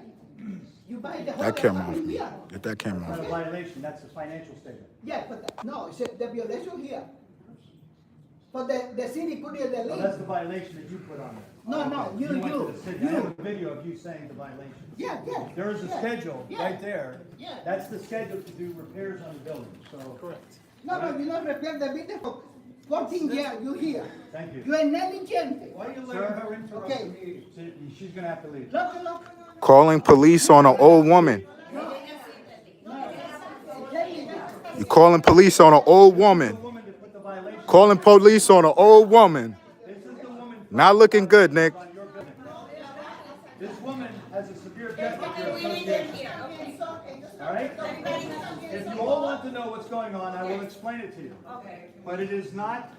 Speaker 6: You buy the whole
Speaker 1: That camera off
Speaker 6: apartment
Speaker 1: me.
Speaker 6: here.
Speaker 1: Get that camera
Speaker 10: That's
Speaker 1: off
Speaker 10: a
Speaker 1: me.
Speaker 10: violation, that's a financial statement.
Speaker 6: Yeah, but no, it's the violation here. But the city put in the
Speaker 10: Well,
Speaker 6: link.
Speaker 10: that's the violation that you put on there.
Speaker 6: No, no,
Speaker 10: You went to the city. I have
Speaker 6: you.
Speaker 10: a video of you saying the violation.
Speaker 6: Yeah, yeah.
Speaker 10: There is a
Speaker 6: yeah,
Speaker 10: schedule
Speaker 6: yeah,
Speaker 10: right there.
Speaker 6: Yeah.
Speaker 10: That's the schedule to do repairs on the building, so.
Speaker 4: Correct.
Speaker 6: No, you don't repair the building for 14 years, you here.
Speaker 10: Thank you.
Speaker 6: You are negligent.
Speaker 10: Why are you letting her interrupt the
Speaker 6: Okay.
Speaker 10: meeting? She's gonna have to leave.
Speaker 6: Look.
Speaker 1: Calling police on an old woman. You calling police on an old woman.
Speaker 10: Woman that put the violation
Speaker 1: Calling police on an old woman.
Speaker 10: This is the woman.
Speaker 1: Not looking good, Nick.
Speaker 10: On your building. This woman has a severe debt with your association. All right? If you all want to know what's going on, I will explain it to you. But it is not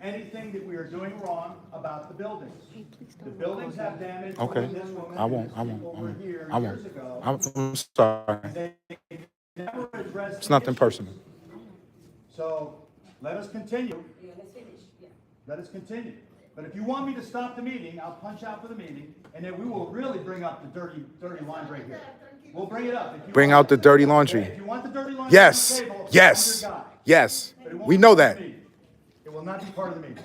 Speaker 10: anything that we are doing wrong about the buildings. The buildings have damage.
Speaker 1: Okay.
Speaker 10: This woman
Speaker 1: I
Speaker 10: and
Speaker 1: won't,
Speaker 10: this
Speaker 1: I won't,
Speaker 10: people
Speaker 1: I
Speaker 10: were
Speaker 1: won't.
Speaker 10: here
Speaker 1: I
Speaker 10: years
Speaker 1: won't.
Speaker 10: ago.
Speaker 1: I'm sorry.
Speaker 10: They never addressed
Speaker 1: It's
Speaker 10: the
Speaker 1: nothing
Speaker 10: issue.
Speaker 1: personal.
Speaker 10: So let us continue. Let us continue. But if you want me to stop the meeting, I'll punch out for the meeting, and then we will really bring up the dirty laundry here. We'll bring it up. If you
Speaker 1: Bring
Speaker 10: want
Speaker 1: out the
Speaker 10: it.
Speaker 1: dirty
Speaker 10: If
Speaker 1: laundry.
Speaker 10: you want the dirty laundry on
Speaker 1: Yes,
Speaker 10: the table,
Speaker 1: yes,
Speaker 10: I'm your guy.
Speaker 1: yes.
Speaker 10: But it won't
Speaker 1: We
Speaker 10: be
Speaker 1: know
Speaker 10: part
Speaker 1: that.
Speaker 10: of the meeting. It will not be part of the meeting.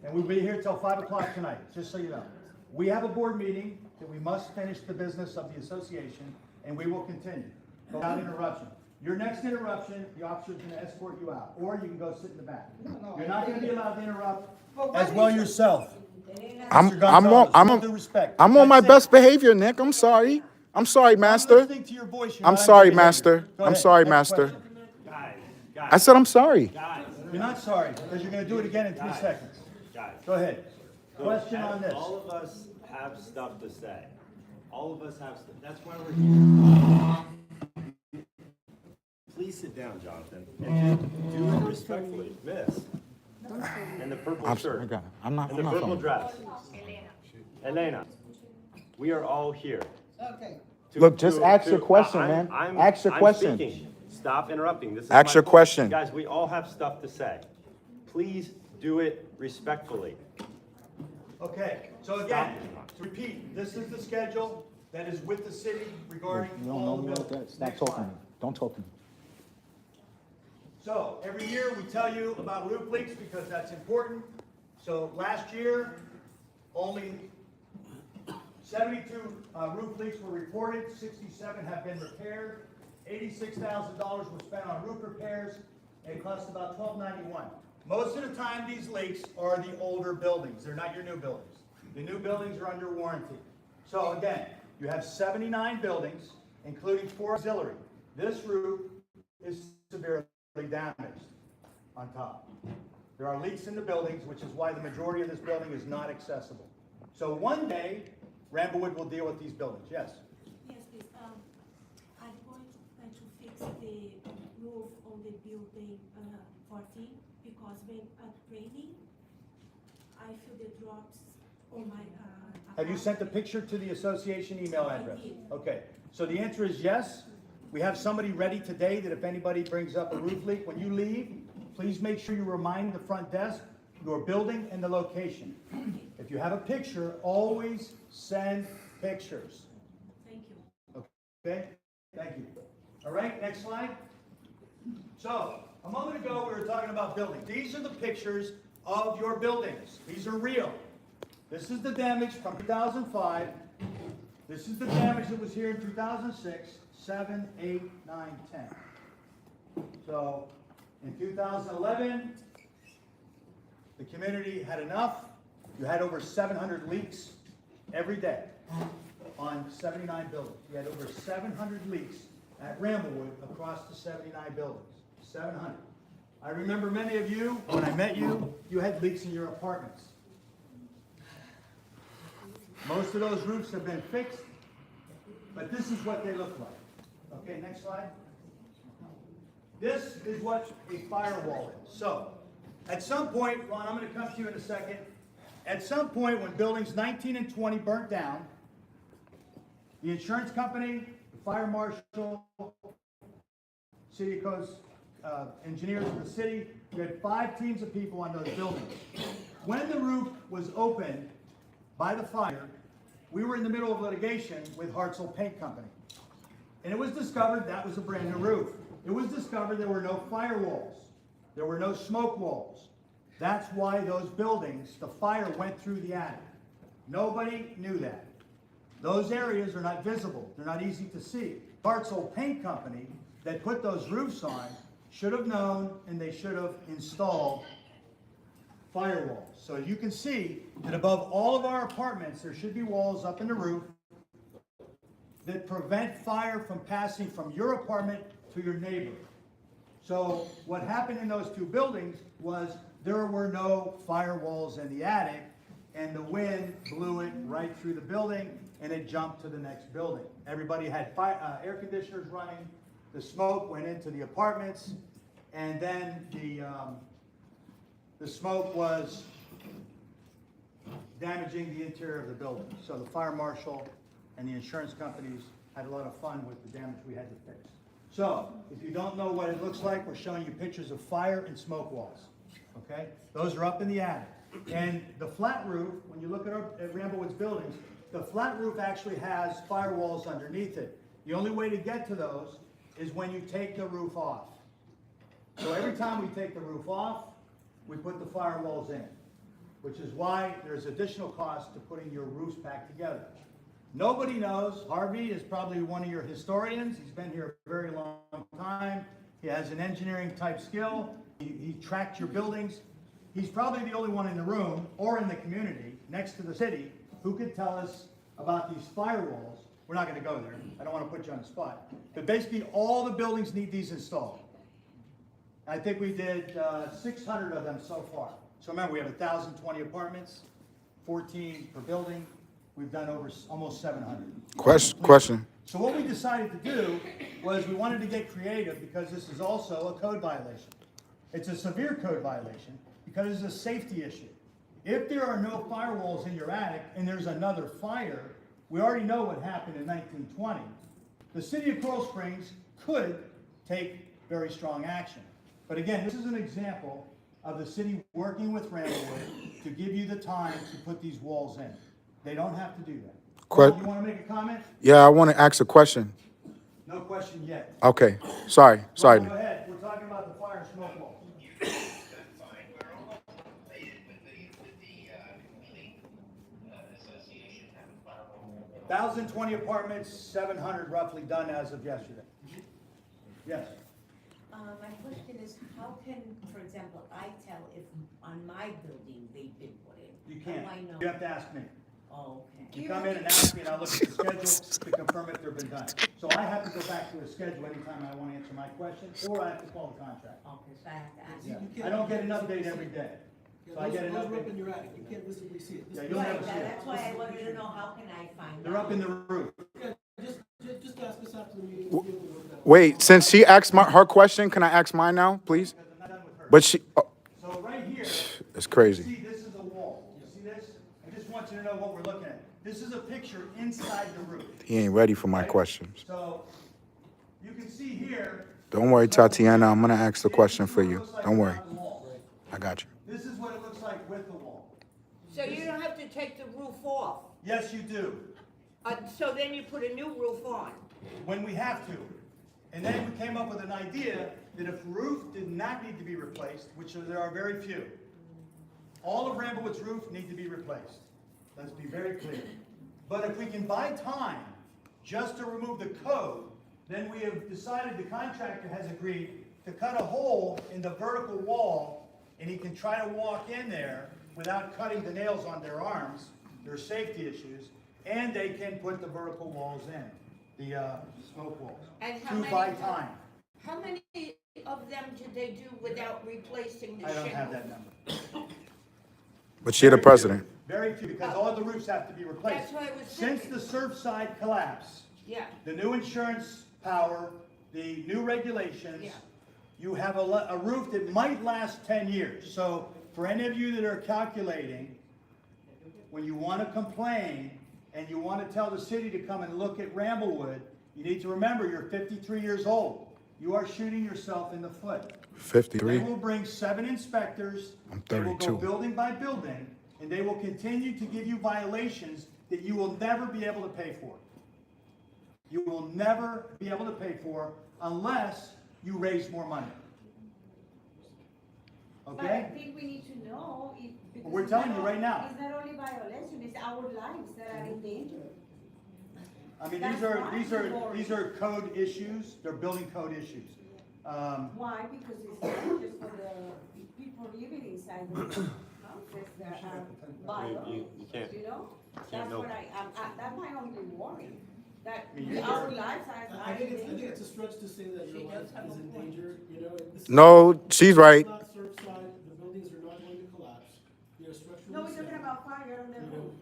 Speaker 10: And we'll be here till 5 o'clock tonight, just so you know. We have a board meeting that we must finish the business of the association, and we will continue without interruption. Your next interruption, the officer's gonna escort you out, or you can go sit in the back. You're not gonna be allowed to interrupt as well yourself.
Speaker 1: I'm
Speaker 10: Mr. Gonzalez, with due respect.
Speaker 1: I'm on my
Speaker 10: That's it.
Speaker 1: best behavior, Nick. I'm sorry. I'm sorry,
Speaker 10: I'm
Speaker 1: master.
Speaker 10: listening to your voice. You're
Speaker 1: I'm
Speaker 10: not
Speaker 1: sorry,
Speaker 10: behavior.
Speaker 1: master.
Speaker 10: Go
Speaker 1: I'm
Speaker 10: ahead.
Speaker 1: sorry,
Speaker 10: Next
Speaker 1: master.
Speaker 10: question.
Speaker 1: I said I'm sorry.
Speaker 10: You're not sorry, because you're gonna do it again in 3 seconds.
Speaker 13: Guys.
Speaker 10: Go ahead.
Speaker 13: So,
Speaker 10: Question on this.
Speaker 13: All of us have stuff to say. All of us have stuff. That's why we're here. Please sit down, Jonathan. And do it respectfully. Miss. And the purple
Speaker 1: I'm
Speaker 13: shirt.
Speaker 1: sorry. I got it. I'm not
Speaker 13: And the purple
Speaker 1: filming.
Speaker 13: dress. Elena. We are all here.
Speaker 6: Okay.
Speaker 1: Look, just ask your question, man. Ask your question.
Speaker 13: Speaking. Stop interrupting. This is
Speaker 1: Ask
Speaker 13: my
Speaker 1: your
Speaker 13: point.
Speaker 1: question.
Speaker 13: Guys, we all have stuff to say. Please do it respectfully.
Speaker 10: Okay, so again, to repeat, this is the schedule that is with the city regarding all the buildings. Next slide.
Speaker 1: Don't talk to me.
Speaker 10: So, every year we tell you about roof leaks because that's important. So, last year, only 72 roof leaks were reported, 67 have been repaired, $86,000 was spent on roof repairs, and it cost about $1291. Most of the time, these leaks are the older buildings. They're not your new buildings. The new buildings are under warranty. So again, you have 79 buildings, including 4 auxiliary. This roof is severely damaged on top. There are leaks in the buildings, which is why the majority of this building is not accessible. So one day, Ramblewood will deal with these buildings. Yes?
Speaker 14: Yes, please. I'm going to fix the roof on the building 14 because when it's raining, I feel the drops on my.
Speaker 10: Have you sent a picture to the association email address?
Speaker 14: I did.
Speaker 10: Okay, so the answer is yes. We have somebody ready today that if anybody brings up a roof leak, when you leave, please make sure you remind the front desk your building and the location. If you have a picture, always send pictures.
Speaker 14: Thank you.
Speaker 10: Okay, thank you. All right, next slide. So, a moment ago, we were talking about buildings. These are the pictures of your buildings. These are real. This is the damage from 2005. This is the damage that was here in 2006, 7, 8, 9, 10. So, in 2011, the community had enough. You had over 700 leaks every day on 79 buildings. You had over 700 leaks at Ramblewood across the 79 buildings. 700. I remember many of you, when I met you, you had leaks in your apartments. Most of those roofs have been fixed, but this is what they look like. Okay, next slide. This is what a firewall is. So, at some point, Ron, I'm going to come to you in a second. At some point, when buildings 19 and 20 burnt down, the insurance company, the fire marshal, city codes, engineers of the city, we had 5 teams of people on those buildings. When the roof was opened by the fire, we were in the middle of litigation with Hartzell Paint Company. And it was discovered that was a brand new roof. It was discovered there were no firewalls. There were no smoke walls. That's why those buildings, the fire went through the attic. Nobody knew that. Those areas are not visible. They're not easy to see. Hartzell Paint Company that put those roofs on should have known, and they should have installed firewalls. So you can see that above all of our apartments, there should be walls up in the roof that prevent fire from passing from your apartment to your neighbor. So what happened in those 2 buildings was there were no firewalls in the attic, and the wind blew it right through the building, and it jumped to the next building. Everybody had air conditioners running. The smoke went into the apartments, and then the smoke was damaging the interior of the building. So the fire marshal and the insurance companies had a lot of fun with the damage we had to fix. So, if you don't know what it looks like, we're showing you pictures of fire and smoke walls. Okay? Those are up in the attic. And the flat roof, when you look at Ramblewood's buildings, the flat roof actually has firewalls underneath it. The only way to get to those is when you take the roof off. So every time we take the roof off, we put the firewalls in, which is why there's additional cost to putting your roofs back together. Nobody knows. Harvey is probably one of your historians. He's been here a very long time. He has an engineering type skill. He tracked your buildings. He's probably the only one in the room or in the community next to the city who could tell us about these firewalls. We're not going to go there. I don't want to put you on the spot. But basically, all the buildings need these installed. I think we did 600 of them so far. So remember, we have 1,020 apartments, 14 per building. We've done over almost 700.
Speaker 1: Question.
Speaker 10: So what we decided to do was we wanted to get creative because this is also a code violation. It's a severe code violation because it's a safety issue. If there are no firewalls in your attic and there's another fire, we already know what happened in 1920. The city of Coral Springs could take very strong action. But again, this is an example of the city working with Ramblewood to give you the time to put these walls in. They don't have to do that.
Speaker 1: Que-
Speaker 10: Ron, you wanna make a comment?
Speaker 1: Yeah, I want to ask a question.
Speaker 10: No question yet.
Speaker 1: Okay, sorry.
Speaker 10: Go ahead, we're talking about the fire and smoke walls. 1,020 apartments, 700 roughly done as of yesterday. Yes.
Speaker 7: My question is, how can, for example, I tell if on my building they've been put in?
Speaker 10: You
Speaker 7: How
Speaker 10: can't.
Speaker 7: do I know?
Speaker 10: You have to ask me.
Speaker 7: Oh, okay.
Speaker 10: You come in and ask me, and I look at the schedule to confirm if they've been done. So I have to go back to a schedule anytime I want to answer my question, or I have to call the contract.
Speaker 7: Okay, so I have to ask.
Speaker 10: Yeah. I don't get an update every day. So I get an
Speaker 4: Those are up in
Speaker 10: update.
Speaker 4: your attic, you can't visibly see it.
Speaker 10: Yeah, you'll never
Speaker 7: Right,
Speaker 10: see it.
Speaker 7: that's why I wanted to know, how can I find out?
Speaker 10: They're up in the roof.
Speaker 4: Yeah, just ask us after the meeting, we'll be able to work that out.
Speaker 1: Wait, since she asked her question, can I ask mine now, please?
Speaker 10: Because I'm not done with her.
Speaker 1: But she, oh,
Speaker 10: So right here.
Speaker 1: it's crazy.
Speaker 10: See, this is a wall. You see this? I just want you to know what we're looking at. This is a picture inside the roof.
Speaker 1: He ain't ready for my questions.
Speaker 10: So you can see here.
Speaker 1: Don't worry, Tatiana, I'm gonna ask the question for you. Don't worry. I got you.
Speaker 10: This is what it looks like with the wall.
Speaker 7: So you don't have to take the roof off?
Speaker 10: Yes, you do.
Speaker 7: So then you put a new roof on?
Speaker 10: When we have to. And then we came up with an idea that if the roof did not need to be replaced, which there are very few, all of Ramblewood's roof need to be replaced. Let's be very clear. But if we can buy time just to remove the code, then we have decided, the contractor has agreed to cut a hole in the vertical wall, and he can try to walk in there without cutting the nails on their arms. There are safety issues, and they can put the vertical walls in, the smoke walls,
Speaker 7: And how
Speaker 10: to
Speaker 7: many-
Speaker 10: buy time.
Speaker 7: How many of them do they do without replacing the
Speaker 10: I
Speaker 7: shingle?
Speaker 10: don't have that number.
Speaker 1: But you're the president.
Speaker 10: Very few, because all the roofs have to be replaced.
Speaker 7: That's what I was
Speaker 10: Since
Speaker 7: thinking.
Speaker 10: the Surfside collapse,
Speaker 7: Yeah,
Speaker 10: the new insurance power, the new regulations,
Speaker 7: Yeah.
Speaker 10: you have a roof that might last 10 years. So for any of you that are calculating, when you want to complain and you want to tell the city to come and look at Ramblewood, you need to remember you're 53 years old. You are shooting yourself in the foot.
Speaker 1: 53.
Speaker 10: They will bring 7 inspectors.
Speaker 1: I'm
Speaker 10: They will
Speaker 1: 32.
Speaker 10: go building by building, and they will continue to give you violations that you will never be able to pay for. You will never be able to pay for unless you raise more money.
Speaker 6: But I
Speaker 10: Okay?
Speaker 6: think we need to know if. because
Speaker 10: We're
Speaker 6: it's
Speaker 10: telling
Speaker 6: not
Speaker 10: you right
Speaker 6: only-
Speaker 10: now.
Speaker 6: It's not only violation, it's our lives that are in danger.
Speaker 10: I mean,
Speaker 6: That's why
Speaker 10: these are code issues, they're building code issues.
Speaker 6: Why? Because it's not just for the people living inside the houses that are violent,
Speaker 13: You can't-
Speaker 6: you know?
Speaker 13: can't
Speaker 6: That's
Speaker 13: know.
Speaker 6: what that's my only worry, that
Speaker 10: I mean, you're-
Speaker 6: our lives are
Speaker 4: I
Speaker 6: in
Speaker 4: think it's
Speaker 6: danger.
Speaker 4: a stretch to say that your life is in danger, you know? This is-
Speaker 1: No, she's right.
Speaker 4: It's not Surfside, the buildings are not going to collapse, they're structurally
Speaker 6: No, we're talking
Speaker 4: sound,
Speaker 6: about fire on the
Speaker 4: you know?
Speaker 6: roof.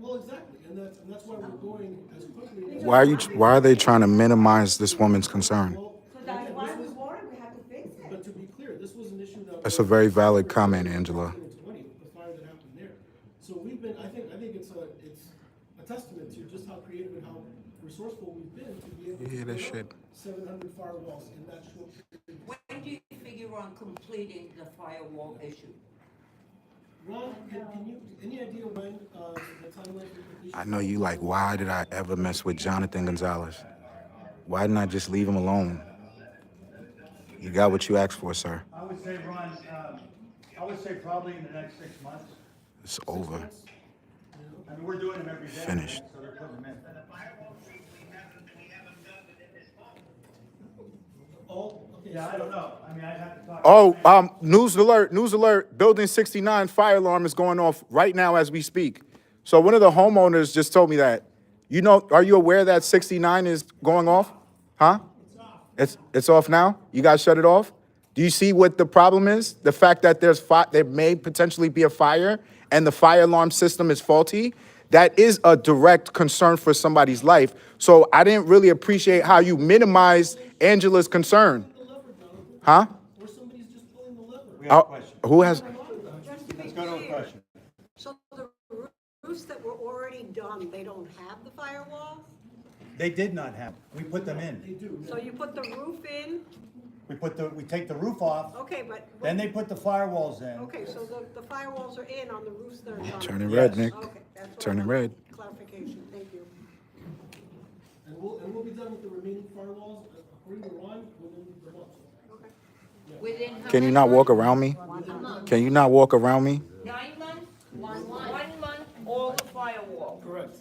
Speaker 4: Well, exactly, and that's why we're going as quickly. as-
Speaker 1: Why are they trying to minimize this woman's concern?
Speaker 4: Well,
Speaker 6: So that's
Speaker 4: again,
Speaker 6: why
Speaker 4: this
Speaker 6: we
Speaker 4: was-
Speaker 6: worry, we have to fix it.
Speaker 4: But to be clear, this was an issue that.
Speaker 1: That's
Speaker 4: was-
Speaker 1: a very valid comment, Angela.
Speaker 4: 2020, the fire that happened there. So we've been, I think it's a testament to just how creative and how resourceful we've been to be able to.
Speaker 1: Yeah, this
Speaker 4: put up
Speaker 1: shit.
Speaker 4: 700 firewalls in that short period.
Speaker 7: when do you figure on completing the firewall issue?
Speaker 4: Ron, can you, any idea when, the timeline for completion?
Speaker 1: I know you like, why did I ever mess with Jonathan Gonzalez? Why didn't I just leave him alone? You got what you asked for, sir.
Speaker 10: I would say, Ron, I would say probably in the next 6 months.
Speaker 1: It's over.
Speaker 10: I mean, we're doing them every day.
Speaker 1: Finished.
Speaker 10: So they're putting them in.
Speaker 4: Oh, okay.
Speaker 10: Yeah, I don't know. I mean, I'd have to talk.
Speaker 1: Oh, news alert, Building 69 fire alarm is going off right now as we speak. So one of the homeowners just told me that. You know, are you aware that 69 is going off? Huh? It's off now? You guys shut it off? Do you see what the problem is? The fact that there may potentially be a fire and the fire alarm system is faulty? That is a direct concern for somebody's life. So I didn't really appreciate how you minimized Angela's concern. Huh?
Speaker 4: Or somebody's just pulling the lever.
Speaker 10: We have a question.
Speaker 1: Who has?
Speaker 7: Just to be
Speaker 10: Let's go to a
Speaker 7: clear,
Speaker 10: question.
Speaker 7: so the roofs that were already done, they don't have the firewalls?
Speaker 10: They did not have, we put them in.
Speaker 4: They do.
Speaker 7: So you put the roof in,
Speaker 10: We take the roof off,
Speaker 7: Okay, but.
Speaker 10: then they put the firewalls in.
Speaker 7: Okay, so the firewalls are in on the roofs that are done.
Speaker 1: Turning red, Nick.
Speaker 7: Okay, that's what I
Speaker 1: Turning
Speaker 7: wanted
Speaker 1: red.
Speaker 7: Clarification, thank you.
Speaker 4: And we'll be done with the remaining firewalls, according to Ron, within the month.
Speaker 1: Can you not walk around me? Can you not walk around me?
Speaker 6: 9 months, 1 month, all the firewall.
Speaker 4: Correct.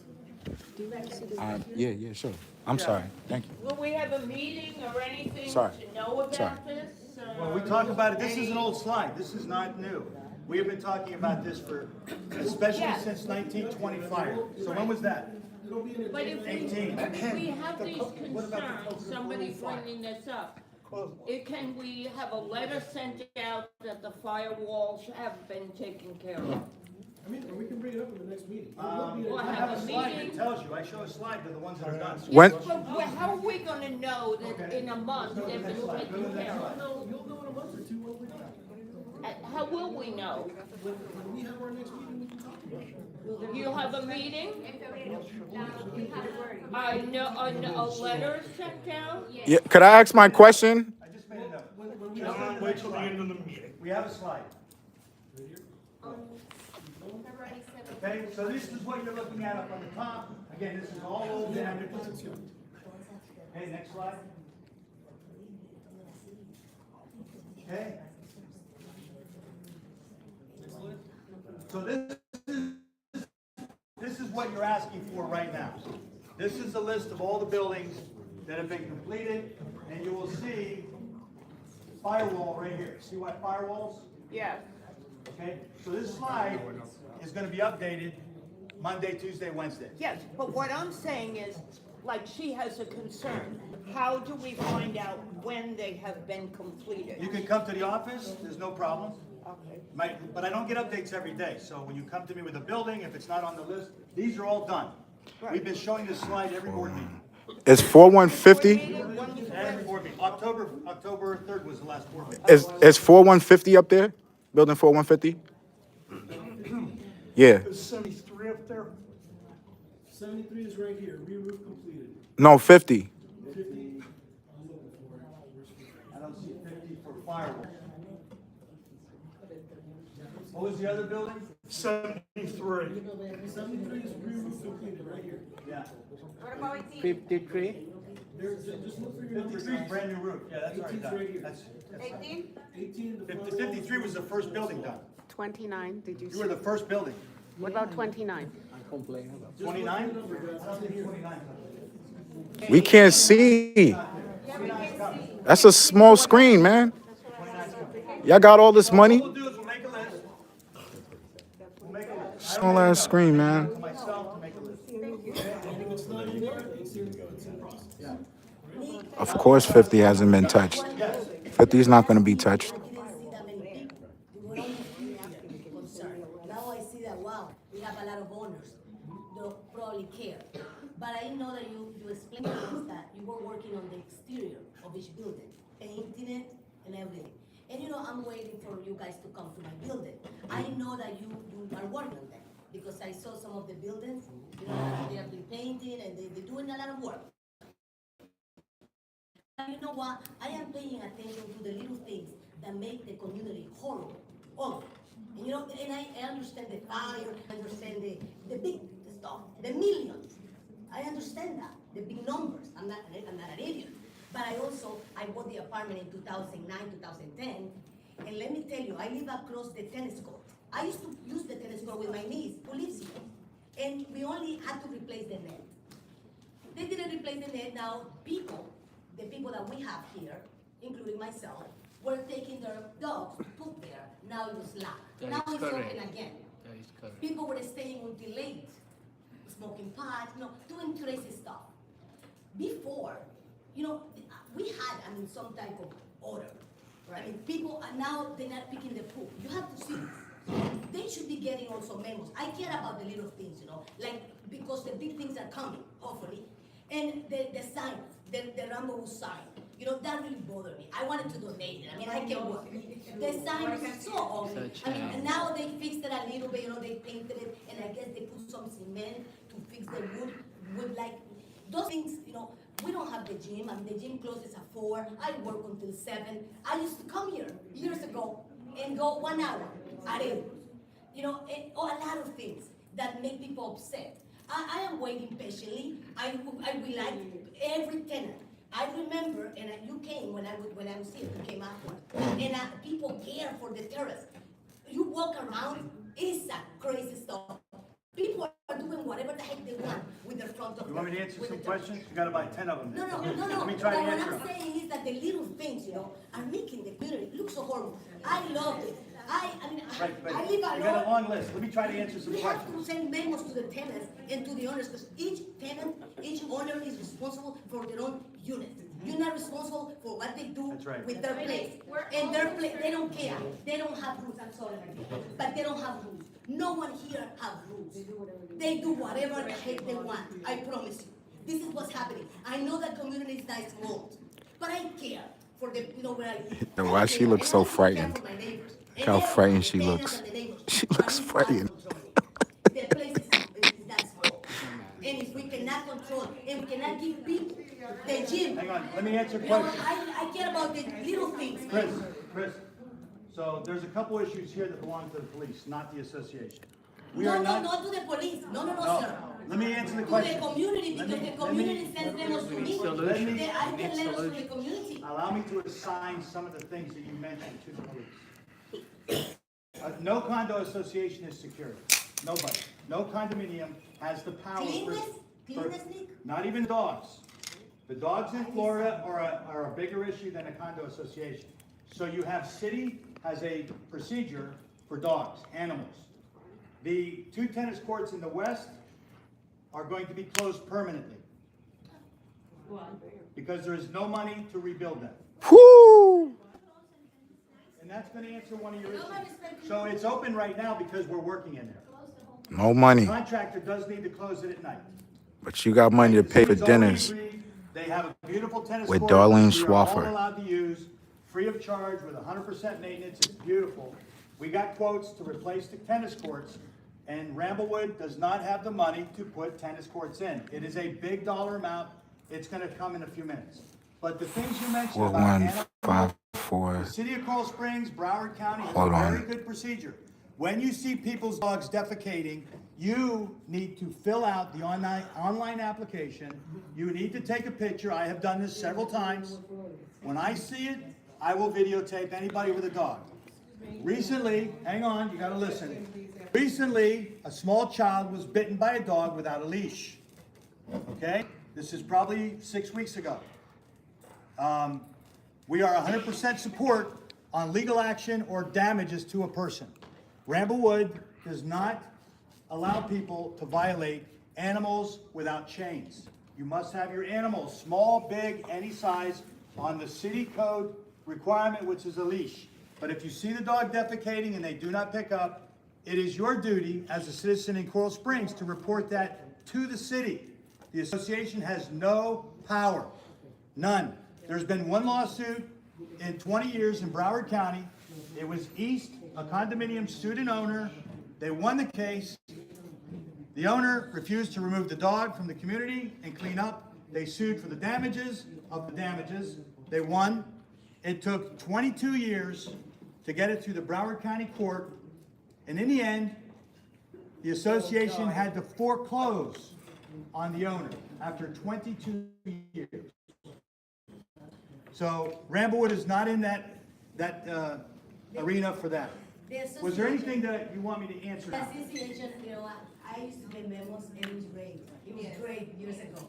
Speaker 1: Yeah, sure. I'm sorry. Thank you.
Speaker 6: Will we have a meeting or anything
Speaker 1: Sorry.
Speaker 6: to know
Speaker 1: Sorry.
Speaker 6: about this?
Speaker 10: Well, we talk about it, this is an old slide, this is not new. We have been talking about this especially
Speaker 6: Yeah.
Speaker 10: since 1920 fire. So when was that?
Speaker 6: But if
Speaker 10: 18.
Speaker 6: we have these concerns, somebody bringing this up, can we have a letter sent out that the firewalls have been taken care of?
Speaker 4: I mean, we can bring it up in the next meeting.
Speaker 6: Or
Speaker 10: I
Speaker 6: have
Speaker 10: have
Speaker 6: a
Speaker 10: a slide
Speaker 6: meeting?
Speaker 10: that tells you, I show a slide to the ones that are done.
Speaker 1: When-
Speaker 6: Yes, but how are we gonna know that in a month they've been taken care of?
Speaker 4: You'll know in a month or two when we're done.
Speaker 6: How will we know?
Speaker 4: When we have our next meeting, we can talk about it.
Speaker 6: You have a meeting? A letter sent out?
Speaker 1: Yeah, could I ask my question?
Speaker 10: I just made it up. Wait till the end of the meeting. We have a slide. Okay, so this is what you're looking at up on the top. Again, this is all old damage. Okay, next slide. Okay. So this is what you're asking for right now. This is a list of all the buildings that have been completed, and you will see firewall right here. See what firewalls?
Speaker 6: Yes.
Speaker 10: Okay, so this slide is gonna be updated Monday, Tuesday, Wednesday.
Speaker 6: Yes, but what I'm saying is, like, she has a concern. How do we find out when they have been completed?
Speaker 10: You can come to the office, there's no problem.
Speaker 6: Okay.
Speaker 10: But I don't get updates every day, so when you come to me with a building, if it's not on the list, these are all done. We've been showing this slide every board meeting.
Speaker 1: Is 4150?
Speaker 10: Every board meeting. October 3rd was the last board meeting.
Speaker 1: Is 4150 up there? Building 4150? Yeah.
Speaker 4: Is 73 up there? 73 is right here, re-roof completed.
Speaker 1: No, 50.
Speaker 4: 50, I'm looking for it.
Speaker 10: I don't see 50 for firewall. What was the other building?
Speaker 4: 73. 73 is re-roof completed, right here.
Speaker 10: Yeah.
Speaker 7: What about 18?
Speaker 5: 53?
Speaker 4: Just look for your numbers.
Speaker 10: 53 is brand new roof, yeah, that's already
Speaker 4: 18's right here.
Speaker 10: done.
Speaker 7: 18?
Speaker 4: 18, the front
Speaker 10: 53 was the first building done.
Speaker 15: 29, did you
Speaker 10: You were the first building.
Speaker 15: What about 29?
Speaker 10: 29?
Speaker 1: We can't see. That's a small screen, man. Y'all got all this money?
Speaker 10: What we'll do is we'll make a list. We'll make a list.
Speaker 1: Small ass screen, man.
Speaker 10: To myself to make a list.
Speaker 4: If it's not in there, it's in process.
Speaker 1: Of course 50 hasn't been touched. 50 is not going to be touched.
Speaker 2: Now I see that, wow, we have a lot of owners that probably care. But I know that you explained to us that you were working on the exterior of each building, painting it and everything. And you know, I'm waiting for you guys to come to my building. I know that you are working on them because I saw some of the buildings, you know, they have been painting and they're doing a lot of work. And you know what? I am paying attention to the little things that make the community horrible. And you know, and I understand the fire, I understand the big stuff, the millions. I understand that, the big numbers. I'm not an idiot. But I bought the apartment in 2009, 2010. And let me tell you, I live across the tennis court. I used to use the tennis court with my niece, who lives here. And we only had to replace the net. They didn't replace the net. Now, the people that we have here, including myself, were taking their dogs to poop there. Now it was locked. Now it's open again.
Speaker 5: That is correct.
Speaker 2: People were staying until late, smoking pot, doing crazy stuff. Before, we had, some type of order. Right? People are now, they're not picking the poop. You have to see this. They should be getting also memos. I care about the little things, because the big things are coming, hopefully. And the signs, the Ramblewood sign, that really bothered me. I wanted to donate it. I can work. The sign is so ugly. And now they fixed it a little bit, they painted it, and I guess they put some cement to fix the wood like, those things, We don't have the gym. I mean, the gym closes at 4. I work until 7. I used to come here years ago and go 1 hour at 8. You know, a lot of things that make people upset. I am waiting patiently. I will like every tenant. I remember, and you came when I was here. You came afterwards, and people care for the terrace. You walk around, it's a crazy stuff. People are doing whatever the heck they want with their front of.
Speaker 10: You want me to answer some questions? You got about 10 of them.
Speaker 2: No.
Speaker 10: Let me try to
Speaker 2: But
Speaker 10: answer
Speaker 2: what I'm
Speaker 10: them.
Speaker 2: saying is that the little things, are making the community look so horrible. I love it. I mean,
Speaker 10: Right, but
Speaker 2: I live
Speaker 10: you got a
Speaker 2: alone.
Speaker 10: long list. Let me try to answer some
Speaker 2: We have
Speaker 10: questions.
Speaker 2: to send memos to the tenants and to the owners, because each tenant, each owner is responsible for their own unit. You're not responsible for what they do
Speaker 10: That's right.
Speaker 2: with their place. And their place, they don't care. They don't have rules, I'm sorry, but they don't have rules. No one here have rules. They do whatever the heck they want, I promise you. This is what's happening. I know that community is not small, but I care for the, where I live.
Speaker 1: And why she looks so frightened?
Speaker 2: For my neighbors.
Speaker 1: Look how frightened she
Speaker 2: Tenants
Speaker 1: looks.
Speaker 2: and the neighbors.
Speaker 1: She looks frightened.
Speaker 2: The place is that small. And if we cannot control, and we cannot give people the gym.
Speaker 10: Hang on, let me answer a
Speaker 2: You know,
Speaker 10: question.
Speaker 2: I care about the little things.
Speaker 10: Chris, so there's a couple issues here that belong to the police, not the association. We
Speaker 2: No,
Speaker 10: are
Speaker 2: no,
Speaker 10: not.
Speaker 2: not to the police. No,
Speaker 10: No.
Speaker 2: sir.
Speaker 10: Let me answer the
Speaker 2: To
Speaker 10: question.
Speaker 2: the community,
Speaker 10: Let
Speaker 2: because
Speaker 10: me-
Speaker 2: the community sends memos to me.
Speaker 10: Let me-
Speaker 2: I get letters from the community.
Speaker 10: Allow me to assign some of the things that you mentioned to the police. No condo association is secure. Nobody. No condominium has the power.
Speaker 2: Cleanness, Nick?
Speaker 10: Not even dogs. The dogs in Florida are a bigger issue than a condo association. So you have city has a procedure for dogs, animals. The 2 tennis courts in the west are going to be closed permanently. Because there is no money to rebuild them.
Speaker 1: Whoo!
Speaker 10: And that's going to answer one of your issues. So it's open right now because we're working in there.
Speaker 1: No money,
Speaker 10: Contractor does need to close it at night.
Speaker 1: but you got money to pay for
Speaker 10: The city's already
Speaker 1: dinners.
Speaker 10: agreed. They have a beautiful tennis
Speaker 1: With
Speaker 10: court.
Speaker 1: Darlene
Speaker 10: We are all
Speaker 1: Schwaffer.
Speaker 10: allowed to use, free of charge, with 100% maintenance. It's beautiful. We got quotes to replace the tennis courts, and Ramblewood does not have the money to put tennis courts in. It is a big dollar amount. It's going to come in a few minutes. But the things you mentioned about animals,
Speaker 1: 4154.
Speaker 10: the city of Coral Springs, Broward County has
Speaker 1: Hold
Speaker 10: a
Speaker 1: on.
Speaker 10: very good procedure. When you see people's dogs defecating, you need to fill out the online application. You need to take a picture. I have done this several times. When I see it, I will videotape anybody with a dog. Recently, hang on, you gotta listen. Recently, a small child was bitten by a dog without a leash. Okay? This is probably 6 weeks ago. We are 100% support on legal action or damages to a person. Ramblewood does not allow people to violate animals without chains. You must have your animals, small, big, any size, on the city code requirement, which is a leash. But if you see the dog defecating and they do not pick up, it is your duty as a citizen in Coral Springs to report that to the city. The association has no power, none. There's been one lawsuit in 20 years in Broward County. It was East, a condominium sued an owner. They won the case. The owner refused to remove the dog from the community and clean up. They sued for the damages of the damages. They won. It took 22 years to get it through the Broward County Court. And in the end, the association had to foreclose on the owner after 22 years. So Ramblewood is not in that arena for that. Was there anything that you want me to answer
Speaker 2: The
Speaker 10: now?
Speaker 2: association, I used to get memos and it was great. It was great years ago.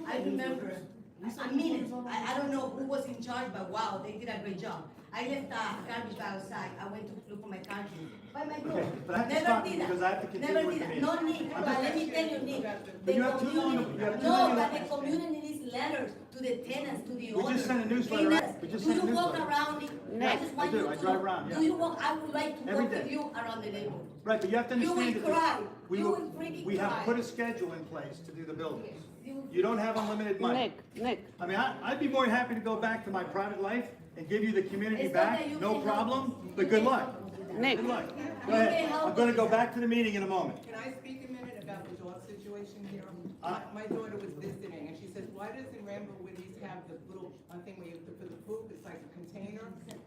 Speaker 2: I remember, I don't know who was in charge, but wow, they did a great job. I left garbage outside. I went to look for my car keys by my door.
Speaker 10: Okay, but I have to
Speaker 2: Never
Speaker 10: stop
Speaker 2: did
Speaker 10: you
Speaker 2: that.
Speaker 10: because I have to continue
Speaker 2: Never
Speaker 10: with
Speaker 2: did
Speaker 10: the
Speaker 2: that.
Speaker 10: meeting.
Speaker 2: No, Nick, but let me tell you, Nick.
Speaker 10: But you have too long of- you have too
Speaker 2: No,
Speaker 10: many
Speaker 2: but the
Speaker 10: letters.
Speaker 2: community needs letters to the tenants, to the
Speaker 10: We
Speaker 2: owners.
Speaker 10: just sent a newsletter out.
Speaker 2: Clean
Speaker 10: We just
Speaker 2: Do
Speaker 10: sent a
Speaker 2: you walk
Speaker 10: newsletter.
Speaker 2: around? Nick?
Speaker 15: Nick.
Speaker 2: just want
Speaker 10: I do.
Speaker 2: you
Speaker 10: I
Speaker 2: to
Speaker 10: drive
Speaker 2: know.
Speaker 10: around, yeah.
Speaker 2: Do you walk? I would like to
Speaker 10: Every
Speaker 2: walk
Speaker 10: day.
Speaker 2: with you around the neighborhood.
Speaker 10: Right, but you have to
Speaker 2: You
Speaker 10: understand
Speaker 2: will
Speaker 10: that
Speaker 2: cry.
Speaker 10: we
Speaker 2: You
Speaker 10: will-
Speaker 2: will freaking
Speaker 10: we have
Speaker 2: cry.
Speaker 10: put a schedule in place to do the buildings. You don't have unlimited money.
Speaker 15: Nick,
Speaker 10: I mean, I'd be more than happy to go back to my private life and give you the community
Speaker 2: It's not
Speaker 10: back,
Speaker 2: that you
Speaker 10: no
Speaker 2: can
Speaker 10: problem,
Speaker 2: help.
Speaker 10: but good luck.
Speaker 15: Nick.
Speaker 10: Good luck. Go
Speaker 2: You
Speaker 10: ahead.
Speaker 2: can help
Speaker 10: I'm gonna
Speaker 2: us.
Speaker 10: go back to the meeting in a moment.
Speaker 3: Can I speak a minute about the dog situation here?
Speaker 10: Uh,
Speaker 3: My daughter was visiting and she says, why doesn't Ramblewood East have the little, thing where you have to put the poop, it's like a container?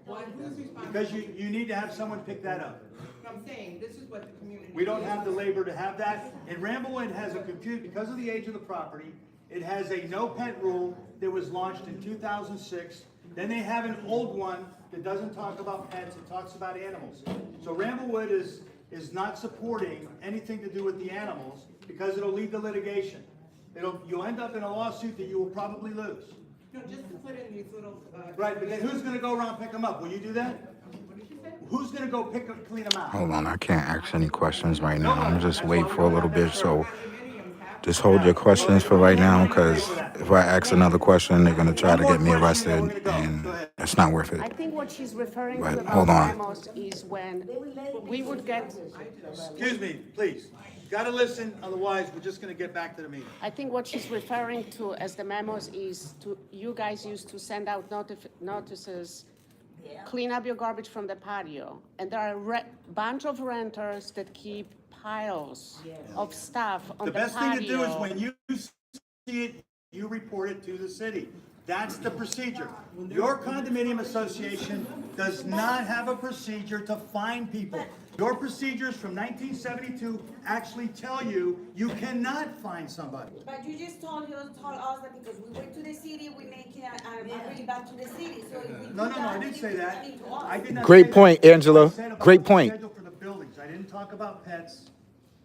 Speaker 3: Why, who's responsible?
Speaker 10: Because you need to have someone pick that up.
Speaker 3: No, I'm saying, this is what the community.
Speaker 10: We don't
Speaker 3: is.
Speaker 10: have the labor to have that. And Ramblewood has a because of the age of the property, it has a no pet rule that was launched in 2006. Then they have an old one that doesn't talk about pets, it talks about animals. So Ramblewood is not supporting anything to do with the animals because it'll lead to litigation. You'll end up in a lawsuit that you will probably lose.
Speaker 3: No, just to put in these little,
Speaker 10: Right, but then who's gonna go around and pick them up? Will you do that?
Speaker 3: what did you say?
Speaker 10: Who's gonna go clean them out?
Speaker 1: Hold on, I can't ask any questions right now. I'm just wait for a little bit, so just hold your questions for right now, because if I ask another question, they're gonna try to get me arrested, and it's not worth
Speaker 15: I
Speaker 1: it.
Speaker 15: think what she's referring
Speaker 1: But
Speaker 15: to about
Speaker 1: hold on.
Speaker 15: memos is when we would get,
Speaker 10: Excuse me, please. You gotta listen, otherwise we're just gonna get back to the meeting.
Speaker 15: I think what she's referring to as the memos is to, you guys used to send out notices, clean up your garbage from the patio. And there are a bunch of renters that keep piles of stuff on
Speaker 10: The
Speaker 15: the
Speaker 10: best thing to do is
Speaker 15: patio.
Speaker 10: when you see it, you report it to the city. That's the procedure. Your condominium association does not have a procedure to fine people. Your procedures from 1972 actually tell you you cannot fine somebody.
Speaker 6: But you just told us that because we went to the city, we make it bring back to the city, so if we do
Speaker 10: No,
Speaker 6: that,
Speaker 10: I
Speaker 6: we
Speaker 10: didn't
Speaker 6: need
Speaker 10: say
Speaker 6: to
Speaker 10: that.
Speaker 6: come into us.
Speaker 10: I did not
Speaker 1: Great
Speaker 10: say that.
Speaker 1: point, Angela.
Speaker 10: I said about
Speaker 1: Great
Speaker 10: the
Speaker 1: point.
Speaker 10: schedule for the buildings. I didn't talk about pets.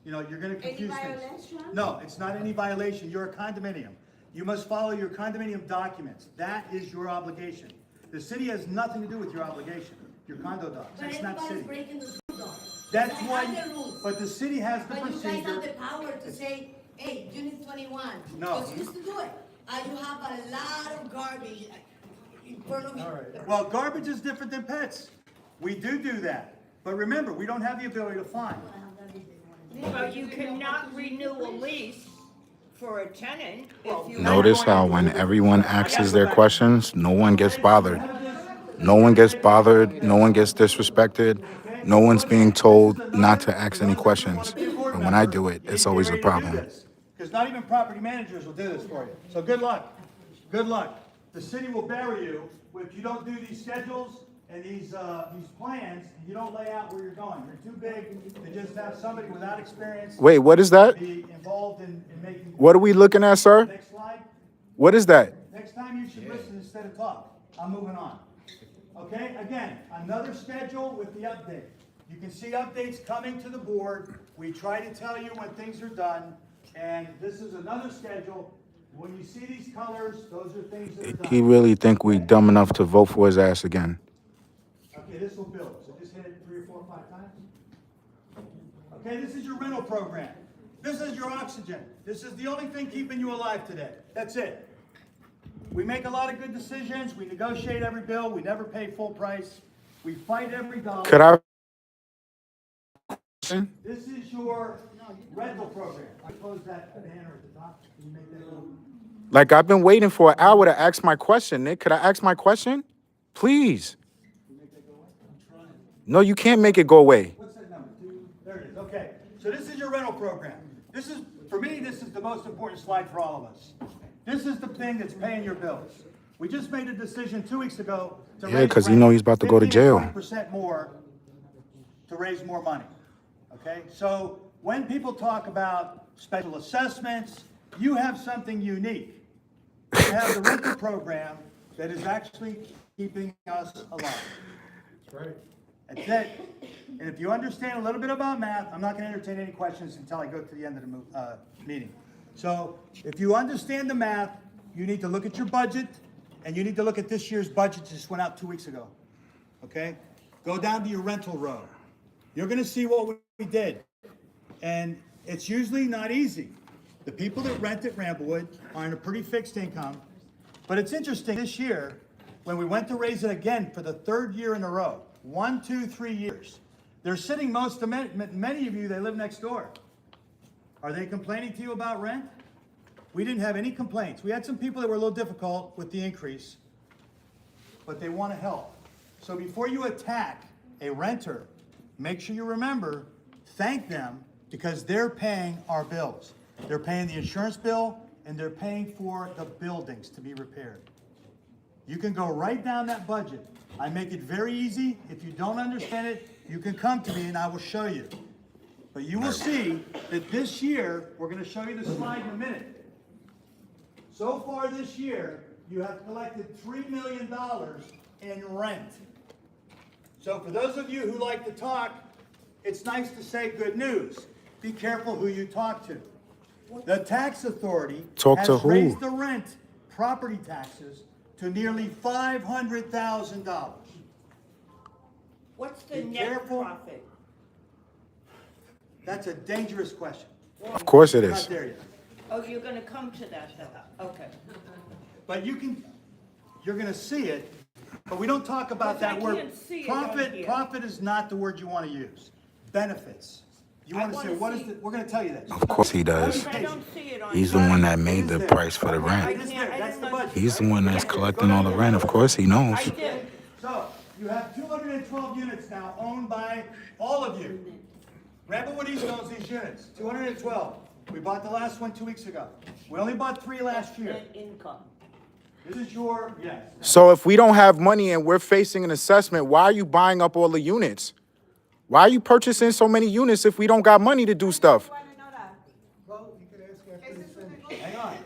Speaker 10: You know, you're gonna
Speaker 6: Any
Speaker 10: confuse things.
Speaker 6: violation?
Speaker 10: No, it's not any violation. You're a condominium. You must follow your condominium documents. That is your obligation. The city has nothing to do with your obligation, your condo docs.
Speaker 2: But
Speaker 10: It's not
Speaker 2: everybody's
Speaker 10: city.
Speaker 2: breaking the rules.
Speaker 10: That's
Speaker 2: I
Speaker 10: why,
Speaker 2: have the rules.
Speaker 10: but the city has the
Speaker 2: But you guys
Speaker 10: procedure.
Speaker 2: have the power to say, hey, unit 21.
Speaker 10: No.
Speaker 2: Because you used to do it. You have a lot of garbage in front of you.
Speaker 10: Well, garbage is different than pets. We do that. But remember, we don't have the ability to fine.
Speaker 7: But you cannot renew a lease for a tenant if you.
Speaker 1: Notice how when everyone asks their questions, no one gets bothered. No one gets bothered, no one gets disrespected, no one's being told not to ask any questions. But when I do it, it's always a problem.
Speaker 10: Because not even property managers will do this for you. So good luck. Good luck. The city will bury you if you don't do these schedules and these plans, and you don't lay out where you're going. You're too big to just have somebody without experience.
Speaker 1: Wait, what is that?
Speaker 10: Be involved in making.
Speaker 1: What are we looking at, sir?
Speaker 10: Next slide.
Speaker 1: What is that?
Speaker 10: Next time you should listen instead of talk. I'm moving on. Okay, again, another schedule with the update. You can see updates coming to the board. We try to tell you when things are done, and this is another schedule. When you see these colors, those are things that are done.
Speaker 1: He really think we dumb enough to vote for his ass again.
Speaker 10: Okay, this will build, so just hit it 3 or 4 or 5 times. Okay, this is your rental program. This is your oxygen. This is the only thing keeping you alive today. That's it. We make a lot of good decisions. We negotiate every bill. We never pay full price. We fight every dollar.
Speaker 1: Could I?
Speaker 10: This is your rental program. I close that banner at the top. Can you make that little?
Speaker 1: Like, I've been waiting for an hour to ask my question, Nick. Could I ask my question? Please.
Speaker 10: Can you make that go away? I'm trying.
Speaker 1: No, you can't make it go away.
Speaker 10: What's that number? 2? There it is. Okay. So this is your rental program. This is, for me, this is the most important slide for all of us. This is the thing that's paying your bills. We just made a decision 2 weeks ago to raise
Speaker 1: Yeah, because you
Speaker 10: rent
Speaker 1: know he's about to go to
Speaker 10: 15
Speaker 1: jail.
Speaker 10: 20% more to raise more money. Okay? So when people talk about special assessments, you have something unique. You have the rental program that is actually keeping us alive.
Speaker 4: That's right.
Speaker 10: That's it. And if you understand a little bit about math, I'm not going to entertain any questions until I go to the end of the meeting. So if you understand the math, you need to look at your budget, and you need to look at this year's budget that just went out 2 weeks ago. Okay? Go down to your rental row. You're going to see what we did. And it's usually not easy. The people that rent at Ramblewood are in a pretty fixed income. But it's interesting, this year, when we went to raise it again for the 3rd year in a row, 1, 2, 3 years, they're sitting many of you, they live next door. Are they complaining to you about rent? We didn't have any complaints. We had some people that were a little difficult with the increase, but they want to help. So before you attack a renter, make sure you remember, thank them because they're paying our bills. They're paying the insurance bill, and they're paying for the buildings to be repaired. You can go right down that budget. I make it very easy. If you don't understand it, you can come to me and I will show you. But you will see that this year, we're gonna show you the slide in a minute. So far this year, you have collected $3 million in rent. So for those of you who like to talk, it's nice to say good news. Be careful who you talk to. The tax authority
Speaker 1: Talk to
Speaker 10: has
Speaker 1: who?
Speaker 10: raised the rent, property taxes, to nearly $500,000.
Speaker 7: What's the
Speaker 10: Be
Speaker 7: net
Speaker 10: careful.
Speaker 7: profit?
Speaker 10: That's a dangerous question.
Speaker 1: Of course it
Speaker 10: We're
Speaker 1: is.
Speaker 10: not there yet.
Speaker 7: Oh, you're gonna come to that, okay.
Speaker 10: But you're gonna see it, but we don't talk about
Speaker 7: But I
Speaker 10: that word.
Speaker 7: can't see it on
Speaker 10: Profit,
Speaker 7: here.
Speaker 10: profit is not the word you wanna use. Benefits. You
Speaker 7: I
Speaker 10: wanna say,
Speaker 7: wanna
Speaker 10: what is
Speaker 7: see-
Speaker 10: the, we're gonna tell you that.
Speaker 1: Of course he does.
Speaker 7: I don't see it on.
Speaker 1: He's the one that made the price for the
Speaker 10: It
Speaker 1: rent.
Speaker 10: is there, that's the budget.
Speaker 1: He's the one that's collecting all the rent. Of course he knows.
Speaker 7: I did.
Speaker 10: So, you have 212 units now owned by all of you. Ramblewood East owns these units, 212. We bought the last one 2 weeks ago. We only bought 3 last year.
Speaker 7: Net income.
Speaker 10: This is your, yes.
Speaker 1: So if we don't have money and we're facing an assessment, why are you buying up all the units? Why are you purchasing so many units if we don't got money to do stuff?
Speaker 10: Hang on.